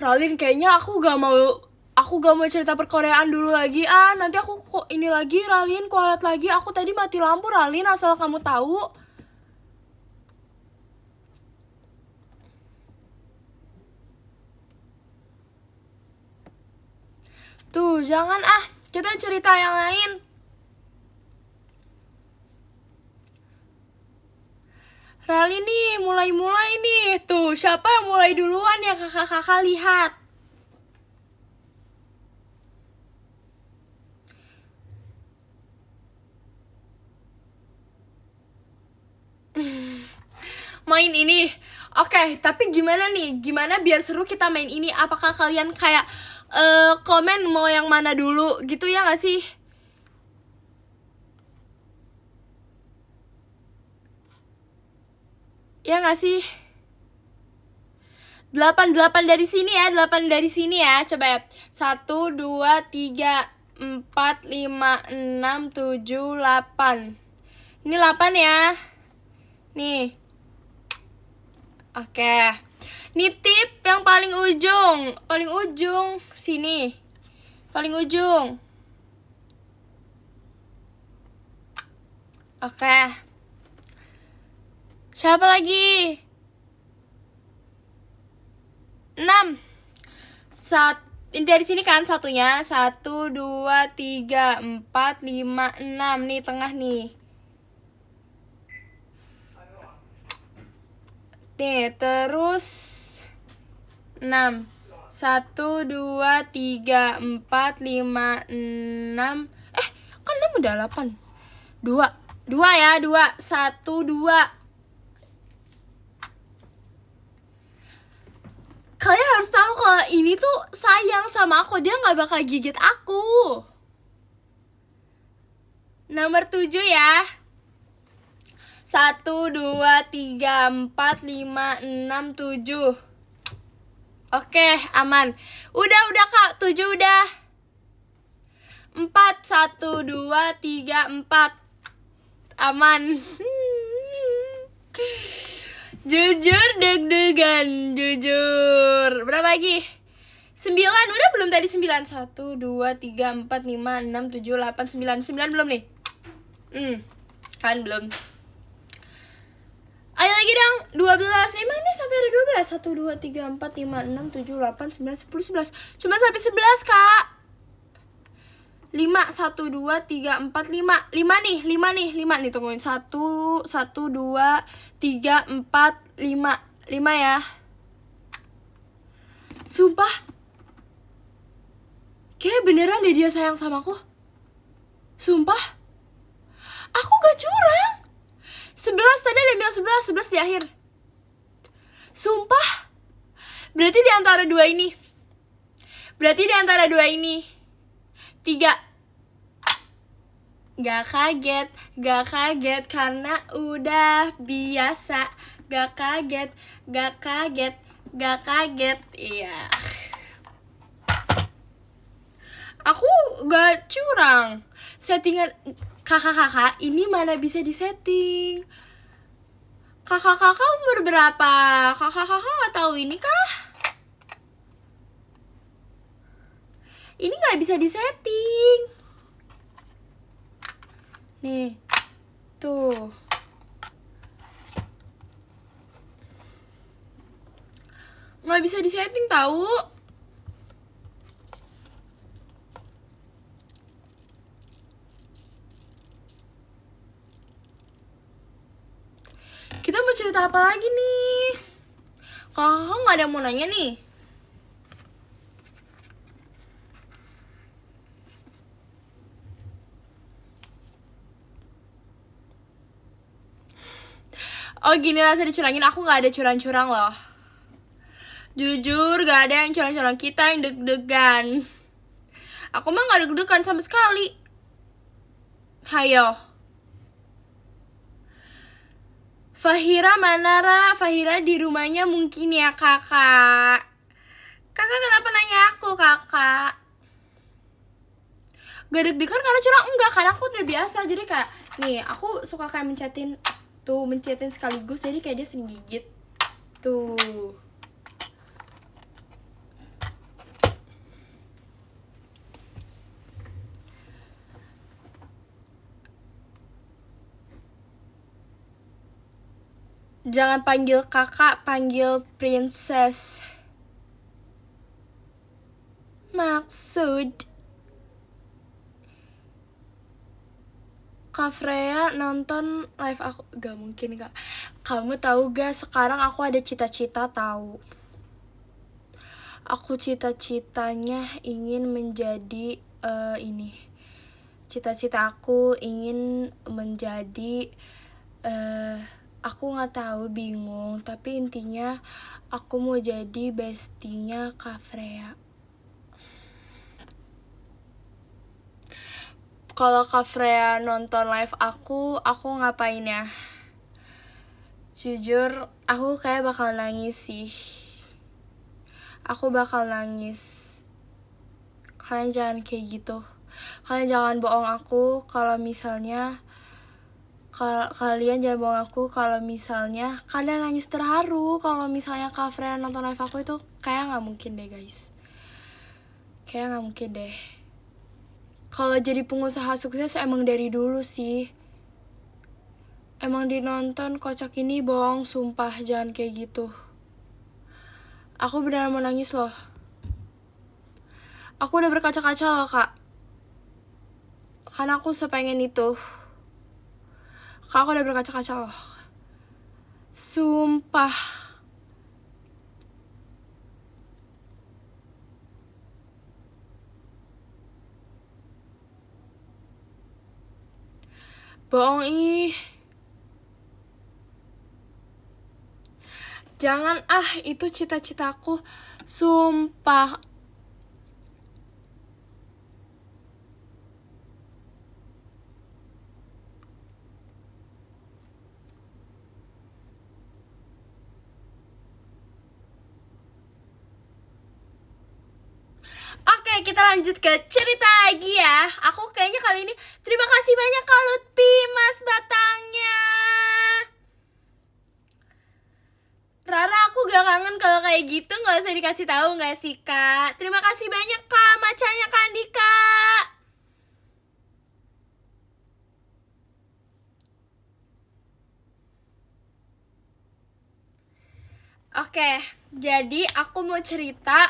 Ralin kayaknya aku gak mau cerita perkoreaan dulu lagi. Nanti aku kok ini lagi, Ralin, kualat lagi. Aku tadi mati lampu, Ralin, asal kamu tahu. Tuh, jangan kita cerita yang lain. Ralin nih, mulai nih. Tuh, siapa yang mulai duluan ya, kakak-kakak lihat. Main ini. Oke, tapi gimana nih? Gimana biar seru kita main ini? Apakah kalian kayak komen mau yang mana dulu gitu ya gak sih? Ya gak sih? 8 dari sini ya, 8 dari sini ya. Coba ya. 1, 2, 3, 4, 5, 6, 7, 8. Ini 8 ya. Nih. Oke. Nitip yang paling ujung sini. Paling ujung. Oke. Siapa lagi? 6. Ini dari sini kan satunya. 1, 2, 3, 4, 5, 6. Nih tengah nih. Nih terus 6. 1, 2, 3, 4, 5, 6. Kan 6 udah 8. 2 ya, 2. 1, 2. Kalian harus tahu kalau ini tuh sayang sama aku, dia gak bakal gigit aku. Nomor 7 ya. 1, 2, 3, 4, 5, 6, 7. Oke, aman. Udah Kak, 7 udah. 4, 1, 2, 3, 4. Aman. Jujur deg-degan, jujur. Berapa lagi? 9, udah belum tadi 9? 1, 2, 3, 4, 5, 6, 7, 8, 9. 9 belum nih? Kan belum. Ayo lagi dong, 12. Emang ini sampai ada 12? 1, 2, 3, 4, 5, 6, 7, 8, 9, 10, 11. Cuma sampai 11, Kak. 5, 1, 2, 3, 4, 5. 5 nih, 5 nih, 5 nih, tungguin. 1, 1, 2, 3, 4, 5. 5 ya. Sumpah, kayak beneran deh dia sayang sama aku. Sumpah, aku gak curang. 11 tadi ada bilang 11, 11 di akhir. Sumpah, berarti di antara dua ini. Berarti di antara dua ini. 3. Gak kaget karena udah biasa. Gak kaget. Iya. Aku gak curang. Settingan kakak-kakak ini mana bisa disetting. Kakak-kakak umur berapa? Kakak-kakak gak tahu ini kah? Ini gak bisa disetting. Nih, tuh. Gak bisa disetting tahu. Kita mau cerita apa lagi nih? Kakak gak ada yang mau nanya nih? Oh gini, rasa dicurangin. Aku gak ada curang-curang loh. Jujur gak ada yang curang-curang. Kita yang deg-degan. Aku mah gak deg-degan sama sekali. Hayo. Fahira Manara. Fahira di rumahnya mungkin ya kakak. Kakak kenapa nanya aku kakak? Gak deg-degan karena curang? Enggak, karena aku udah biasa. Jadi kayak nih, aku suka kayak mencetin sekaligus. Jadi kayak dia sering gigit. Tuh. Jangan panggil kakak, panggil princess. Maksud Kak Freya nonton live aku. Gak mungkin kak. Kamu tahu gak, sekarang aku ada cita-cita tahu. Aku cita-citanya ingin menjadi ini. Cita-cita aku ingin menjadi aku nggak tahu, bingung. Tapi intinya aku mau jadi bestinya Kak Freya. Kalau Kak Freya nonton live aku ngapain ya? Jujur, aku kayak bakal nangis sih. Aku bakal nangis. Kalian jangan kayak gitu. Kalian jangan bohong aku kalau misalnya kalian jangan bohong aku kalau misalnya kalian nangis terharu kalau misalnya Kak Freya nonton live aku. Itu kayak nggak mungkin deh guys. Kayak nggak mungkin deh. Kalau jadi pengusaha sukses emang dari dulu sih. Emang dinonton kocak ini bohong, sumpah jangan kayak gitu. Aku beneran mau nangis loh. Aku udah berkaca-kaca loh kak. Karena aku sepengen itu. Kak, aku udah berkaca-kaca loh. Sumpah. Bohong ih. Jangan itu cita-citaku. Sumpah. Oke, kita lanjut ke cerita lagi ya. Aku kayaknya kali ini terima kasih banyak Kak Lutfi, Mas Batangnya. Rara, aku gak kangen kalau kayak gitu, gak usah dikasih tahu gak sih kak? Terima kasih banyak kak, macanya Kak Andika. Oke, jadi aku mau cerita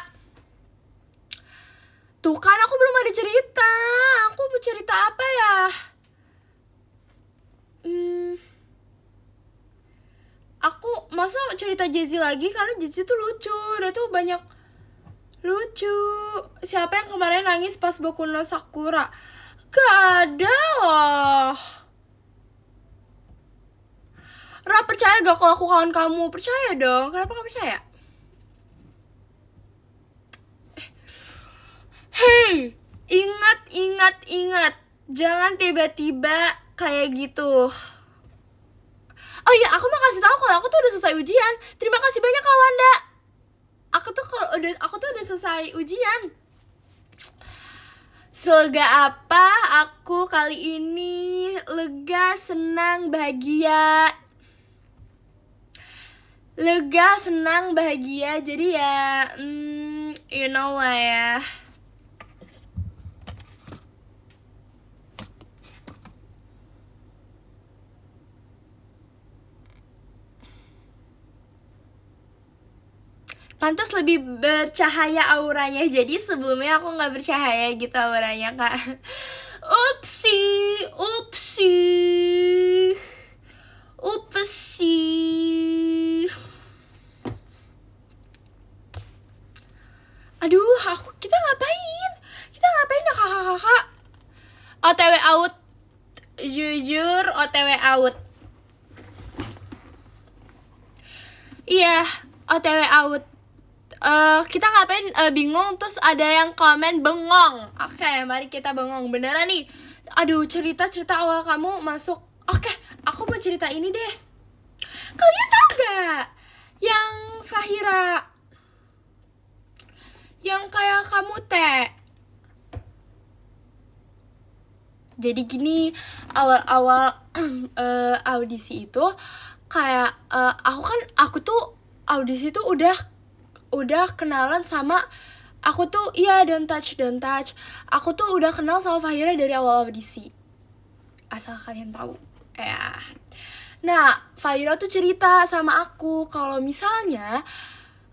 Tuh kan aku belum ada cerita. Aku mau cerita apa ya? Aku masa cerita Jay-Z lagi, karena Jay-Z tuh lucu. Dia tuh banyak lucu. Siapa yang kemarin nangis pas Boku no Sakura? Gak ada loh. Ra, percaya gak kalau aku kawan kamu? Percaya dong. Kenapa gak percaya? Hey, ingat. Jangan tiba-tiba kayak gitu. Oh iya, aku mau kasih tahu kalau aku tuh udah selesai ujian. Terima kasih banyak Kak Wanda. Aku tuh udah selesai ujian. Selega apa aku kali ini? Lega, senang, bahagia. Lega, senang, bahagia. Jadi ya, you know lah ya. Pantas lebih bercahaya auranya. Jadi sebelumnya aku nggak bercahaya gitu auranya, Kak. Upsi. Aduh, kita ngapain? Ya kakak-kakak? OTW out. Jujur OTW out. Iya, OTW out. Kita ngapain? Bingung, terus ada yang komen bengong. Oke, mari kita bengong. Beneran nih. Aduh, cerita awal kamu masuk. Oke, aku mau cerita ini deh. Kalian tahu gak? Yang Fahira, yang kayak kamu teh. Jadi gini, awal-awal audisi itu kayak aku tuh audisi tuh udah kenalan sama, aku tuh don't touch. Aku tuh udah kenal sama Fahira dari awal audisi. Asal kalian tahu. Ya. Nah, Fahira tuh cerita sama aku kalau misalnya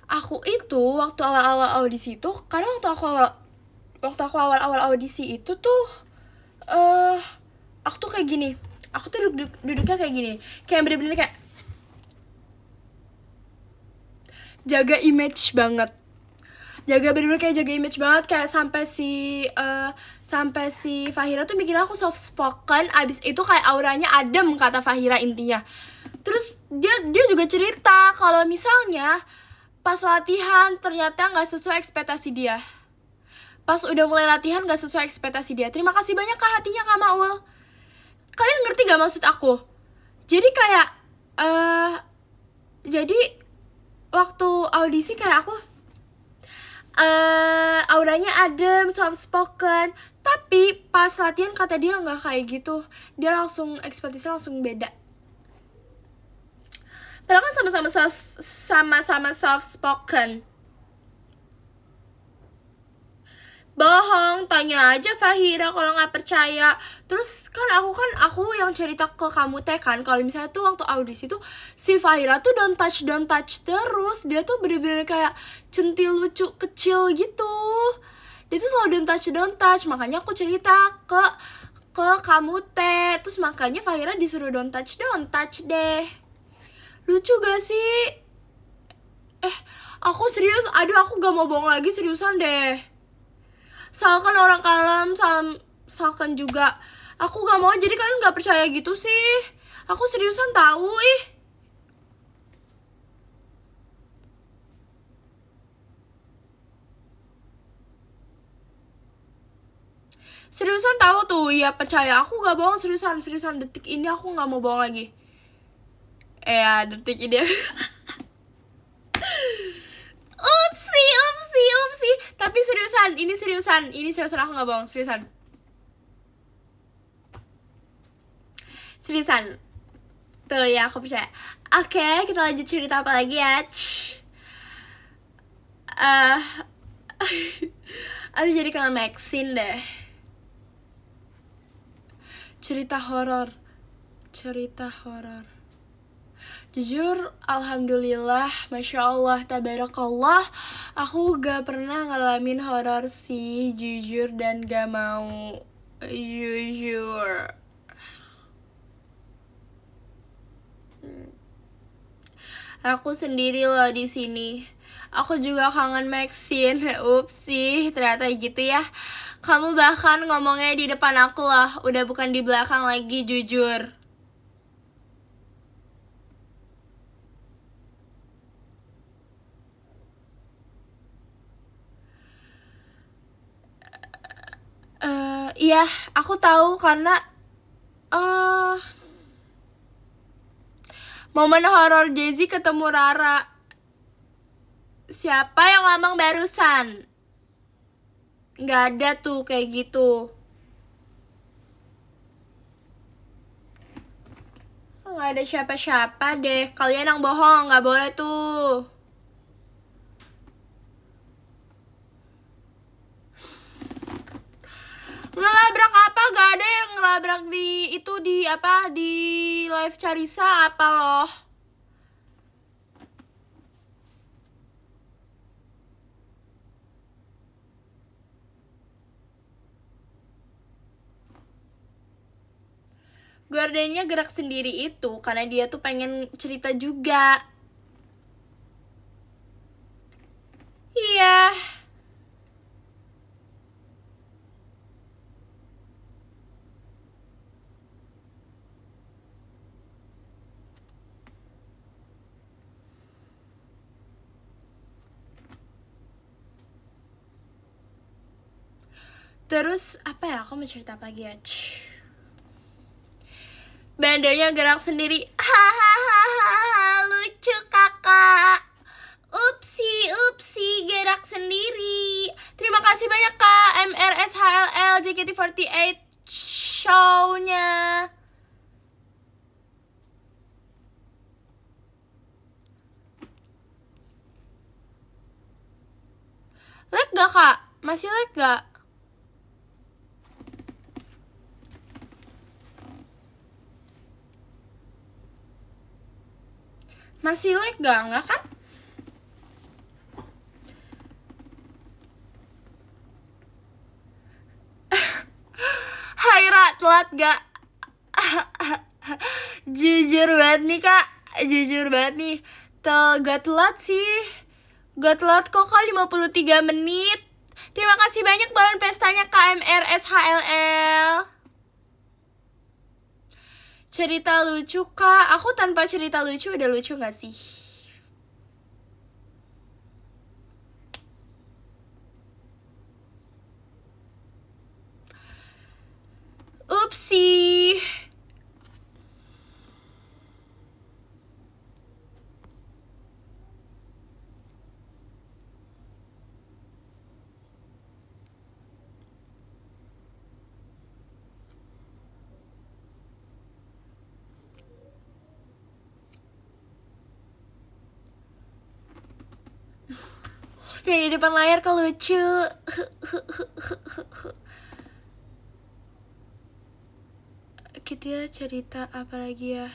aku itu waktu awal-awal audisi itu, karena waktu aku awal-awal audisi itu tuh aku tuh kayak gini. Aku tuh duduknya kayak gini. Kayak bener-bener kayak jaga image banget. Jaga image banget, kayak sampai si Fahira tuh mikir aku soft spoken. Abis itu kayak auranya adem, kata Fahira intinya. Terus dia juga cerita kalau misalnya pas latihan ternyata nggak sesuai ekspektasi dia. Pas udah mulai latihan nggak sesuai ekspektasi dia. Terima kasih banyak Kak hatinya Kak Maul. Kalian ngerti gak maksud aku? Jadi kayak jadi waktu audisi kayak aku auranya adem, soft spoken. Tapi pas latihan kata dia nggak kayak gitu. Dia langsung ekspektasinya langsung beda. Padahal kan sama-sama soft spoken. Bohong, tanya aja Fahira kalau nggak percaya. Terus kan aku yang cerita ke kamu teh kan, kalau misalnya tuh waktu audisi tuh si Fahira tuh don't touch terus. Dia tuh bener-bener kayak centil lucu kecil gitu. Dia tuh selalu don't touch. Makanya aku cerita ke kamu teh. Terus makanya Fahira disuruh don't touch deh. Lucu gak sih? Aku serius. Aduh, aku gak mau bohong lagi, seriusan deh. Salkan orang kalem, salkan juga. Aku gak mau, jadi kalian gak percaya gitu sih. Aku seriusan tahu ih. Seriusan tahu tuh, ya percaya. Aku gak bohong, seriusan. Detik ini aku gak mau bohong lagi. Detik ini. Upsi. Tapi seriusan, ini seriusan aku gak bohong, seriusan. Tuh ya, aku percaya. Oke, kita lanjut cerita apa lagi ya. Aduh, jadi kangen Maxine deh. Cerita horor. Jujur, alhamdulillah, masya Allah, tabarakallah, aku gak pernah ngalamin horor sih, jujur, dan gak mau, jujur. Aku sendiri loh di sini. Aku juga kangen Maxine. Upsi, ternyata gitu ya. Kamu bahkan ngomongnya di depan aku loh, udah bukan di belakang lagi, jujur. Iya, aku tahu karena momen horor Jay-Z ketemu Rara. Siapa yang ngomong barusan? Nggak ada tuh kayak gitu. Nggak ada siapa-siapa deh. Kalian yang bohong, nggak boleh tuh. Ngelabrak apa? Gak ada yang ngelabrak di itu di apa di live Carissa apa loh? Gordennya gerak sendiri itu karena dia tuh pengen cerita juga. Iya. Terus apa ya, aku mau cerita apa lagi ya? Bandonya gerak sendiri. Hahaha, lucu kakak. Upsi, gerak sendiri. Terima kasih banyak kak, MRSHLL JKT48 show-nya. Lag gak kak? Masih lag gak? Masih lag gak? Enggak kan? Haira, telat gak? Jujur banget nih kak. Jujur banget nih. Gak telat sih. Gak telat kok kak, 53 menit. Terima kasih banyak balon pestanya KMRSHLL. Cerita lucu kak. Aku tanpa cerita lucu udah lucu gak sih? Upsi. Yang di depan layar kok lucu. Kita cerita apa lagi ya?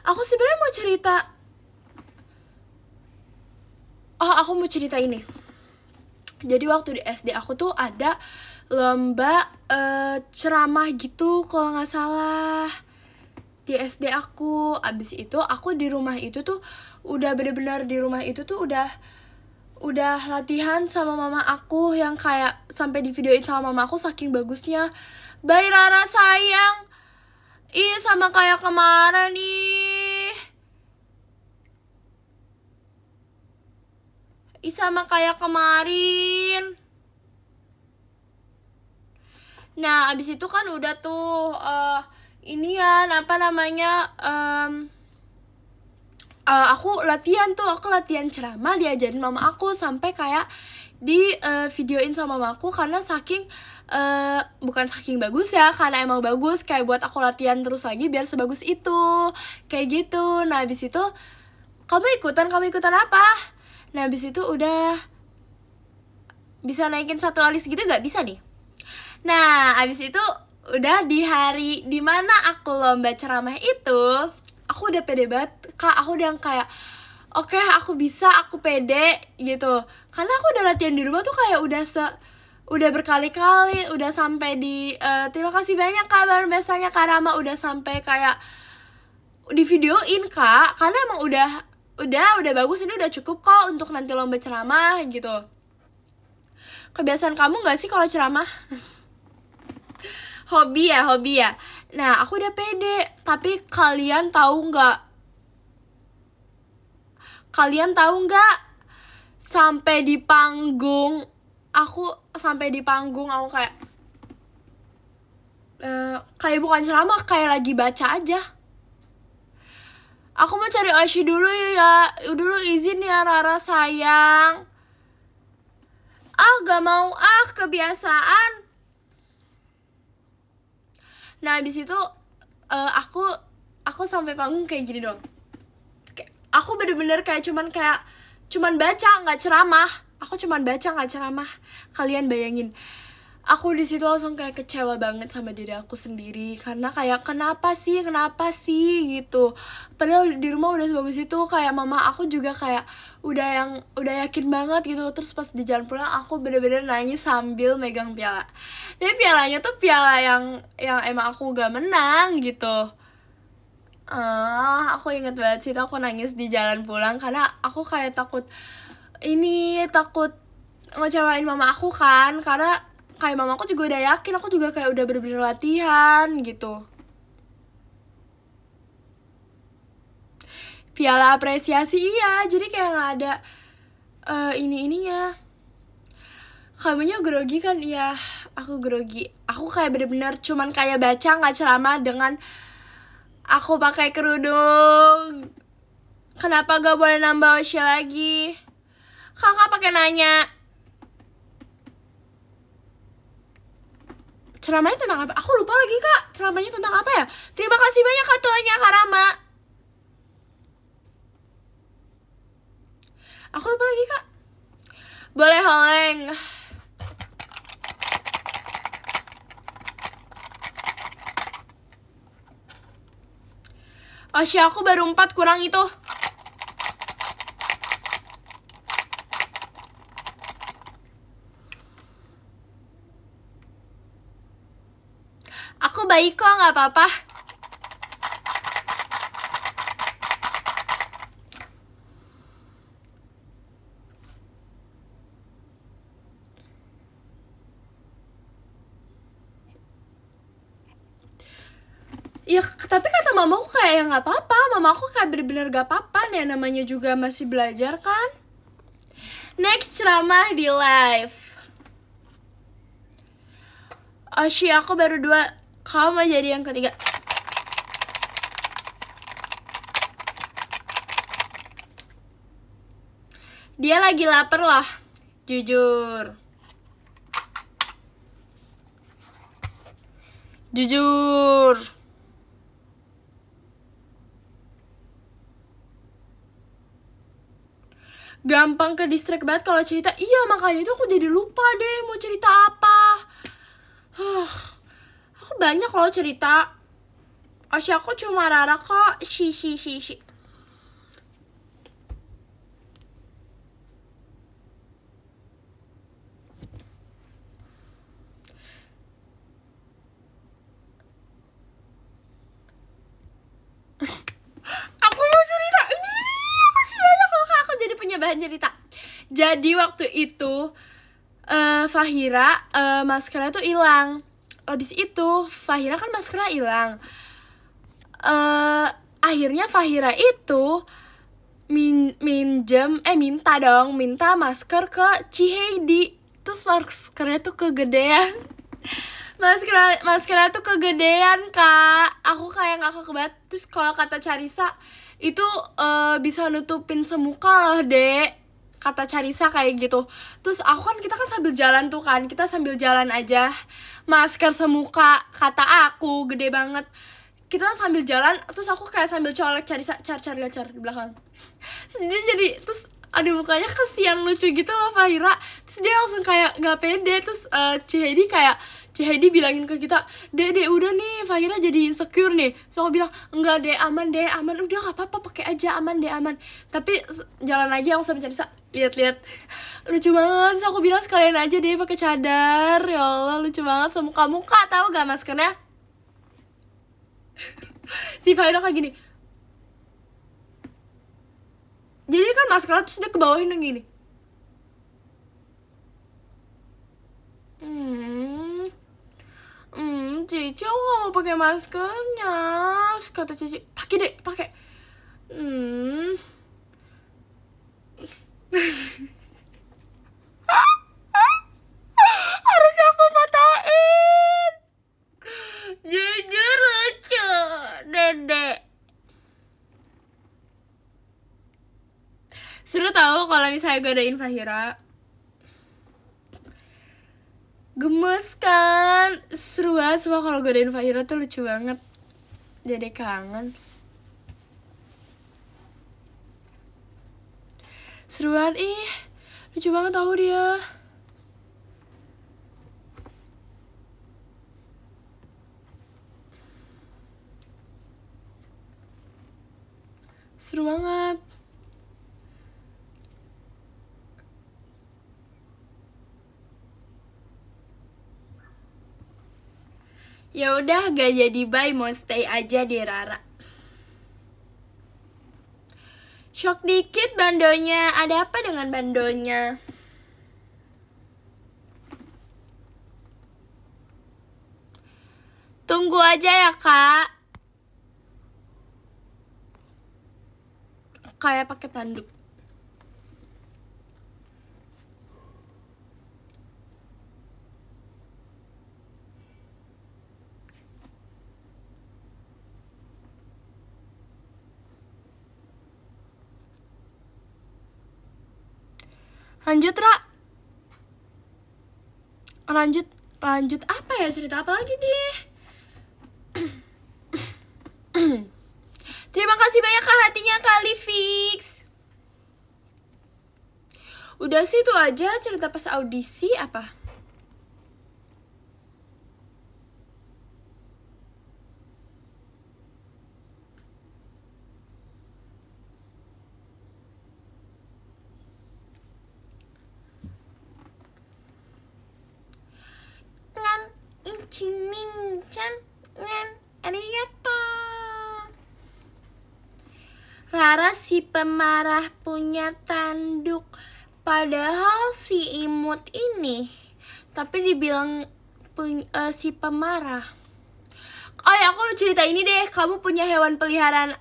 Aku sebenarnya mau cerita. Oh, aku mau cerita ini. Jadi waktu di SD aku tuh ada lomba ceramah gitu kalau nggak salah di SD aku. Abis itu aku di rumah itu tuh udah bener-bener di rumah itu tuh udah latihan sama mama aku yang kayak sampai di videoin sama mama aku saking bagusnya. Bye Rara sayang. Ih, sama kayak kemarin nih. Ih, sama kayak kemarin. Nah, abis itu kan udah tuh ini ya, apa namanya, aku latihan ceramah diajarin mama aku sampai kayak di videoin sama mama aku karena saking bukan saking bagus ya, karena emang bagus kayak buat aku latihan terus lagi biar sebagus itu kayak gitu. Nah abis itu kamu ikutan apa? Nah abis itu udah bisa naikin 1 alis gitu gak bisa nih. Nah abis itu udah di hari dimana aku lomba ceramah itu, aku udah pede banget kak. Aku udah yang kayak oke, aku bisa, aku pede gitu. Karena aku udah latihan di rumah tuh kayak udah berkali-kali, udah sampai di terima kasih banyak kak baru bestanya Kak Rama, udah sampai kayak di videoin kak. Karena emang udah bagus, ini udah cukup kok untuk nanti lomba ceramah gitu. Kebiasaan kamu nggak sih kalau ceramah? Hobi ya. Nah, aku udah pede. Tapi kalian tahu nggak? Sampai di panggung, aku kayak bukan ceramah, kayak lagi baca aja. Aku mau cari Oshi dulu ya. Dulu izin ya Rara sayang. Gak mau kebiasaan. Nah abis itu aku sampai panggung kayak gini dong. Aku bener-bener kayak cuman baca nggak ceramah. Kalian bayangin. Aku di situ langsung kayak kecewa banget sama diri aku sendiri karena kayak kenapa sih gitu. Padahal di rumah udah sebagus itu, kayak mama aku juga kayak udah yakin banget gitu. Terus pas di jalan pulang aku bener-bener nangis sambil megang piala. Tapi pialanya tuh piala yang emang aku gak menang gitu. Aku inget banget sih aku nangis di jalan pulang karena aku kayak takut ngecewain mama aku kan, karena kayak mama aku juga udah yakin aku juga kayak udah bener-bener latihan gitu. Piala apresiasi iya, jadi kayak nggak ada ininya. Kamunya grogi kan? Iya, aku grogi. Aku kayak bener-bener cuman kayak baca nggak ceramah dengan aku pakai kerudung. Kenapa gak boleh nambah Oshi lagi? Kakak pakai nanya. Ceramahnya tentang apa? Aku lupa lagi kak, ceramahnya tentang apa ya? Terima kasih banyak kak tuanya Kak Rama. Aku lupa lagi kak. Boleh Holeng. Oshi aku baru 4 kurang itu. Aku baik kok, gak apa-apa. Ya tapi kata mamaku kayak gak apa-apa. Mamaku kayak bener-bener gak apa-apa nih, namanya juga masih belajar kan. Next ceramah di live. Oshi aku baru 2. Kamu mau jadi yang ketiga. Dia lagi lapar loh, jujur. Gampang ke distract banget kalau cerita. Iya makanya itu aku jadi lupa deh mau cerita apa. Aku banyak loh cerita. Oshi aku cuma Rara kok. Shi. Aku mau cerita ini. Masih banyak loh kak, aku jadi punya bahan cerita. Jadi waktu itu Fahira maskernya tuh hilang. Habis itu Fahira kan maskernya hilang. Akhirnya Fahira itu minta masker ke Ciheidi. Terus maskernya tuh kegedean. Maskernya tuh kegedean kak. Aku kayak ngakak banget. Terus kalau kata Carissa itu bisa nutupin semuka loh dek, kata Carissa kayak gitu. Terus kita kan sambil jalan tuh kan, kita sambil jalan aja. Masker semuka kata aku gede banget. Kita sambil jalan, terus aku kayak sambil colek Carissa, car di belakang. Jadi terus aduh mukanya kesian lucu gitu loh Fahira. Terus dia langsung kayak gak pede. Terus Cihedi bilangin ke kita, dek udah nih Fahira jadi insecure nih. So aku bilang, enggak deh aman, udah gak apa-apa pakai aja, aman. Tapi jalan lagi aku sama Canisa lihat lucu banget. So aku bilang sekalian aja deh pakai cadar. Ya Allah lucu banget, semuka tahu gak maskernya. Si Fahira kayak gini, jadi kan maskernya terus dia kebawahin yang gini. Cici aku gak mau pakai maskernya. Terus kata Cici, pakai deh, pakai. Harusnya aku patahin. Jujur lucu, Dedek. Seru tau kalau misalnya godain Fahira. Gemes kan? Seru banget semua kalau godain Fahira tuh lucu banget. Jadi kangen. Seru banget, lucu banget tau dia. Seru banget. Ya udah gak jadi bye, mau stay aja di Rara. Shock dikit bandonya. Ada apa dengan bandonya? Tunggu aja ya kak. Kayak pakai tanduk. Lanjut Ra. Lanjut apa ya, cerita apa lagi nih? Terima kasih banyak kak hatinya kali fix. Udah sih itu aja cerita pas audisi apa? Rara si pemarah punya tanduk. Padahal si imut ini tapi dibilang si pemarah. Oh ya, aku cerita ini deh. Kamu punya hewan peliharaan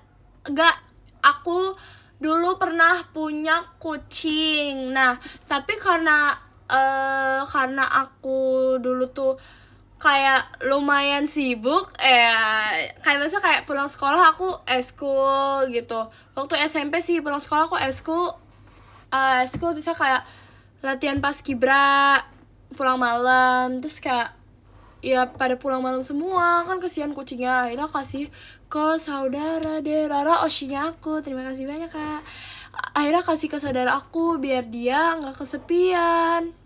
gak? Aku dulu pernah punya kucing. Nah, tapi karena aku dulu tuh kayak lumayan sibuk, kayak biasa kayak pulang sekolah aku eskul gitu. Waktu SMP sih pulang sekolah aku eskul bisa kayak latihan paskibra pulang malam. Terus kayak ya pada pulang malam semua kan, kesian kucingnya. Akhirnya kasih ke saudara deh, Rara Oshinya aku. Terima kasih banyak kak. Akhirnya kasih ke saudara aku biar dia nggak kesepian.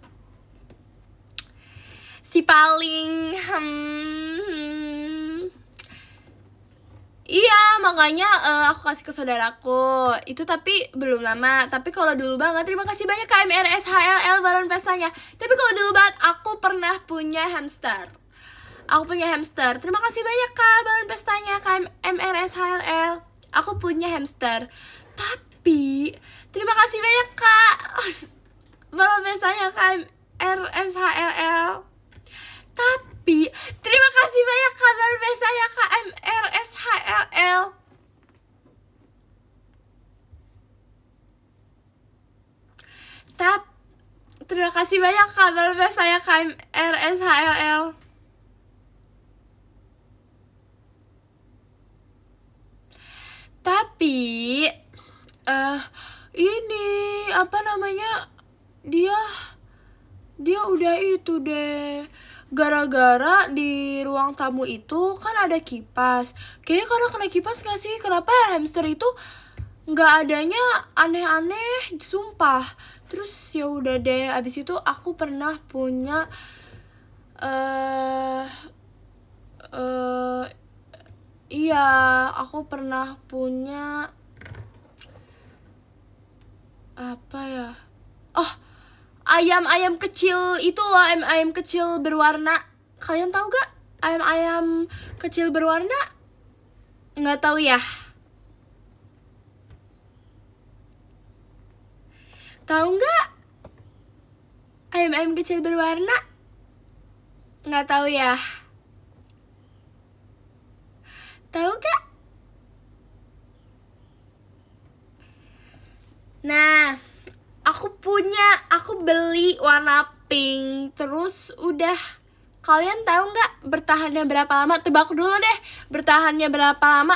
Si paling iya makanya aku kasih ke saudaraku itu, tapi belum lama. Tapi kalau dulu banget, terima kasih banyak KMRSHLL balon pestanya. Tapi kalau dulu banget aku pernah punya hamster. Terima kasih banyak kak balon pestanya KMRSHLL. Aku punya hamster. Tapi terima kasih banyak kak balon pestanya KMRSHLL. Tapi terima kasih banyak kabar pestanya KMRSHLL. Terima kasih banyak kabar pestanya KMRSHLL. Tapi ini apa namanya, dia udah itu deh. Gara-gara di ruang tamu itu kan ada kipas. Kayaknya karena kena kipas gak sih? Kenapa hamster itu nggak adanya aneh-aneh, sumpah. Terus ya udah deh, abis itu aku pernah punya iya, aku pernah punya apa ya? Oh, ayam kecil itu loh, ayam kecil berwarna. Kalian tahu gak ayam kecil berwarna? Nggak tahu ya. Tahu nggak ayam kecil berwarna? Nggak tahu ya. Tahu gak? Nah, aku beli warna pink. Terus udah, kalian tahu nggak bertahannya berapa lama? Tebak dulu deh, bertahannya berapa lama?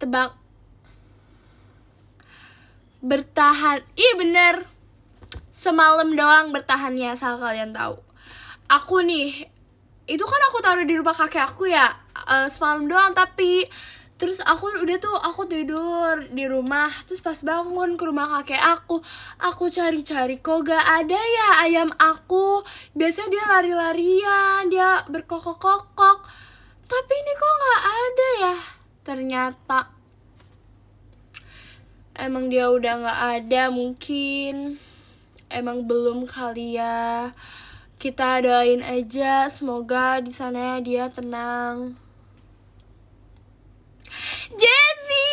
Tebak. Bertahan, iya bener, semalam doang bertahannya, asal kalian tahu. Aku nih, itu kan aku taruh di rumah kakek aku ya, semalam doang. Tapi terus aku tidur di rumah, terus pas bangun ke rumah kakek aku cari-cari kok gak ada ya ayam aku. Biasanya dia lari-larian, dia berkokok-kokok, tapi ini kok gak ada ya. Ternyata emang dia udah gak ada, mungkin emang belum kali ya. Kita doain aja, semoga di sana dia tenang. Jessy,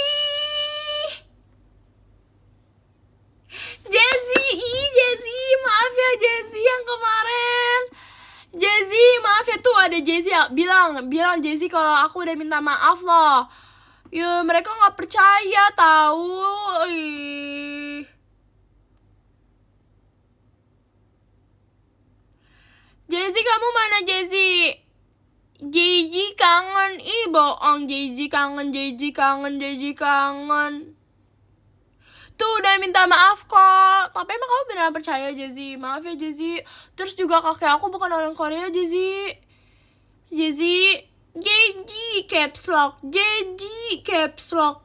maaf ya Jessy yang kemarin. Jessy, maaf ya, tuh ada Jessy ya, bilang Jessy kalau aku udah minta maaf loh. Ya mereka nggak percaya tahu. Ih. Jessy, kamu mana Jessy? Jessy kangen, ih bohong. Jessy kangen. Tuh udah minta maaf kok. Tapi emang kamu beneran percaya Jessy? Maaf ya Jessy. Terus juga kakek aku bukan orang Korea Jessy. Jessy caps lock. Jessy caps lock.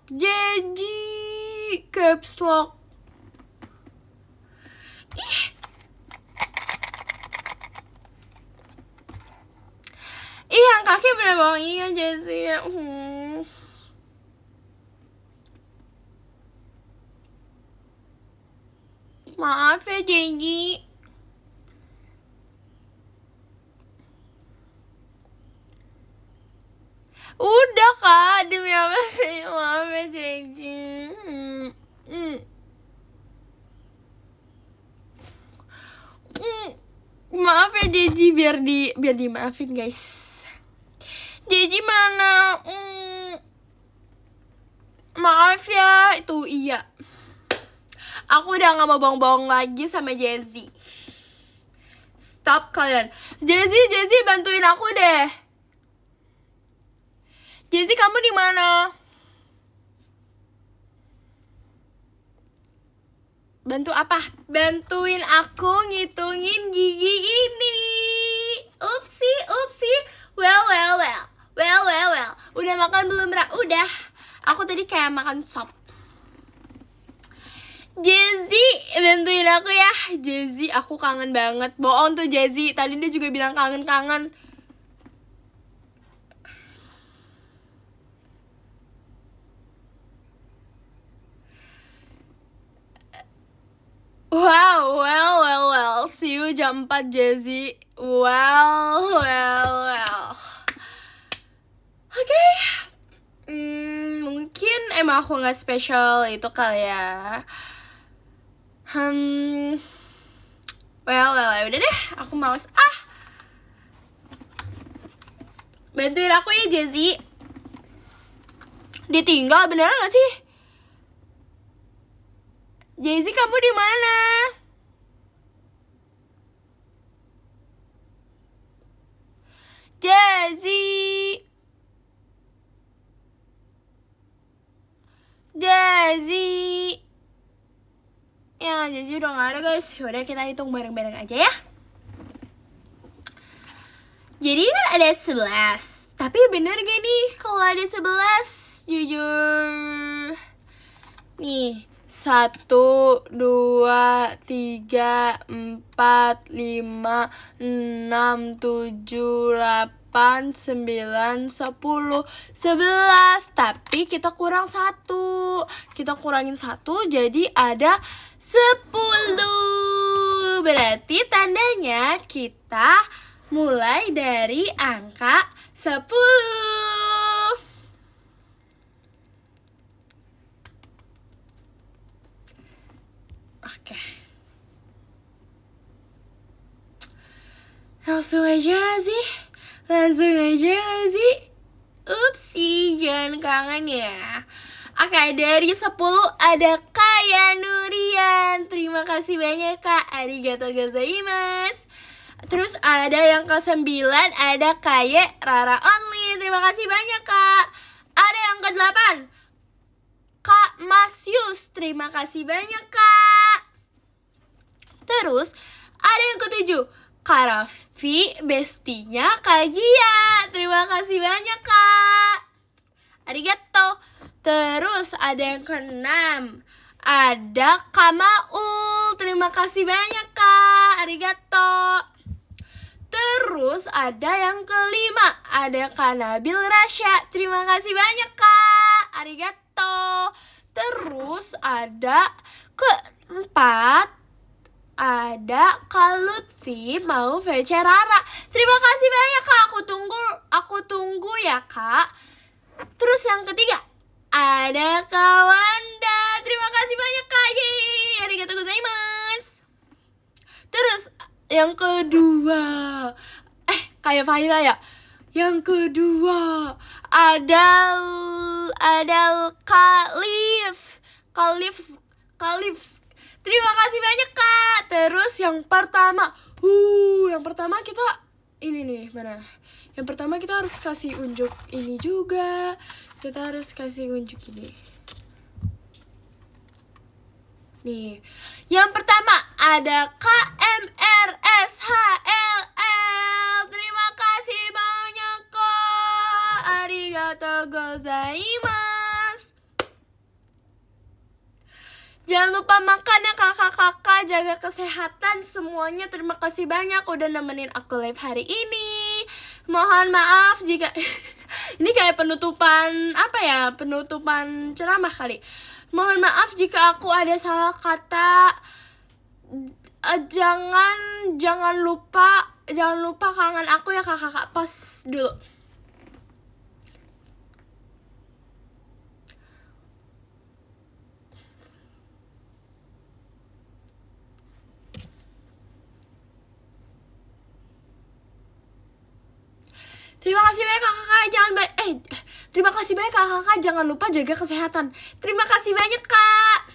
Ih. Yang kakek bener bohong. Iya Jessy. Maaf ya Jessy. Udah kak, demi apa sih? Maaf ya Jessy. Maaf ya Jessy, biar dimaafin guys. Jessy mana? Maaf ya, itu iya. Aku udah gak mau bohong-bohong lagi sama Jessy. Stop kalian. Jessy bantuin aku deh. Jessy, kamu di mana? Bantu apa? Bantuin aku ngitungin gigi ini. Upsi. Well. Udah makan belum, Ra? Udah. Aku tadi kayak makan sop. Jessy, bantuin aku ya. Jessy, aku kangen banget. Bohong tuh Jessy. Tadi dia juga bilang kangen. Wow, well. See you jam 4 Jessy. Well. Oke. Mungkin emang aku gak spesial itu kali ya. Well, udah deh, aku males. Bantuin aku ya Jessy. Ditinggal beneran gak sih? Jessy, kamu di mana? Jessy. Ya, Jessy udah gak ada guys. Yaudah kita hitung bareng-bareng aja ya. Jadi kan ada 11. Tapi bener gak nih kalau ada 11? Jujur. Nih, 1, 2, 3, 4, 5, 6, 7, 8, 9, 10, 11. Tapi kita kurang 1. Kita kurangin 1 jadi ada 10. Berarti tandanya kita mulai dari angka 10. Oke. Langsung aja sih. Upsi, jangan kangen ya. Oke, dari 10 ada Kaya Nurian. Terima kasih banyak Kak. Arigatou gozaimasu. Terus ada yang ke-9 ada Kaye Rara Only. Terima kasih banyak Kak. Ada yang ke-8 Kak Masius. Terima kasih banyak Kak. Terus ada yang ke-7 Kak Raffi, bestinya Kak Gia. Terima kasih banyak Kak. Arigato. Terus ada yang ke-6 ada Kak Maul. Terima kasih banyak Kak. Arigato. Terus ada yang ke-5 ada Kak Nabil Rasya. Terima kasih banyak Kak. Arigato. Terus ada ke-4 ada Kak Lutfi mau VC Rara. Terima kasih banyak Kak. Aku tunggu ya Kak. Terus yang ketiga ada Kak Wanda. Terima kasih banyak Kak. Yeay, arigatou gozaimasu. Terus yang kedua kayak Faira ya. Yang kedua ada Kalif. Terima kasih banyak Kak. Terus yang pertama kita ini nih, mana? Yang pertama kita harus kasih unjuk ini juga. Kita harus kasih unjuk ini. Nih, yang pertama ada KMRSHLL. Terima kasih banyak Kak. Arigatou gozaimasu. Jangan lupa makan ya kakak-kakak, jaga kesehatan semuanya. Terima kasih banyak udah nemenin aku live hari ini. Mohon maaf jika ini kayak penutupan penutupan ceramah kali. Mohon maaf jika aku ada salah kata. Jangan lupa kangen aku ya kakak-kakak. Pas dulu. Terima kasih banyak kakak-kakak, jangan lupa jaga kesehatan. Terima kasih banyak Kak.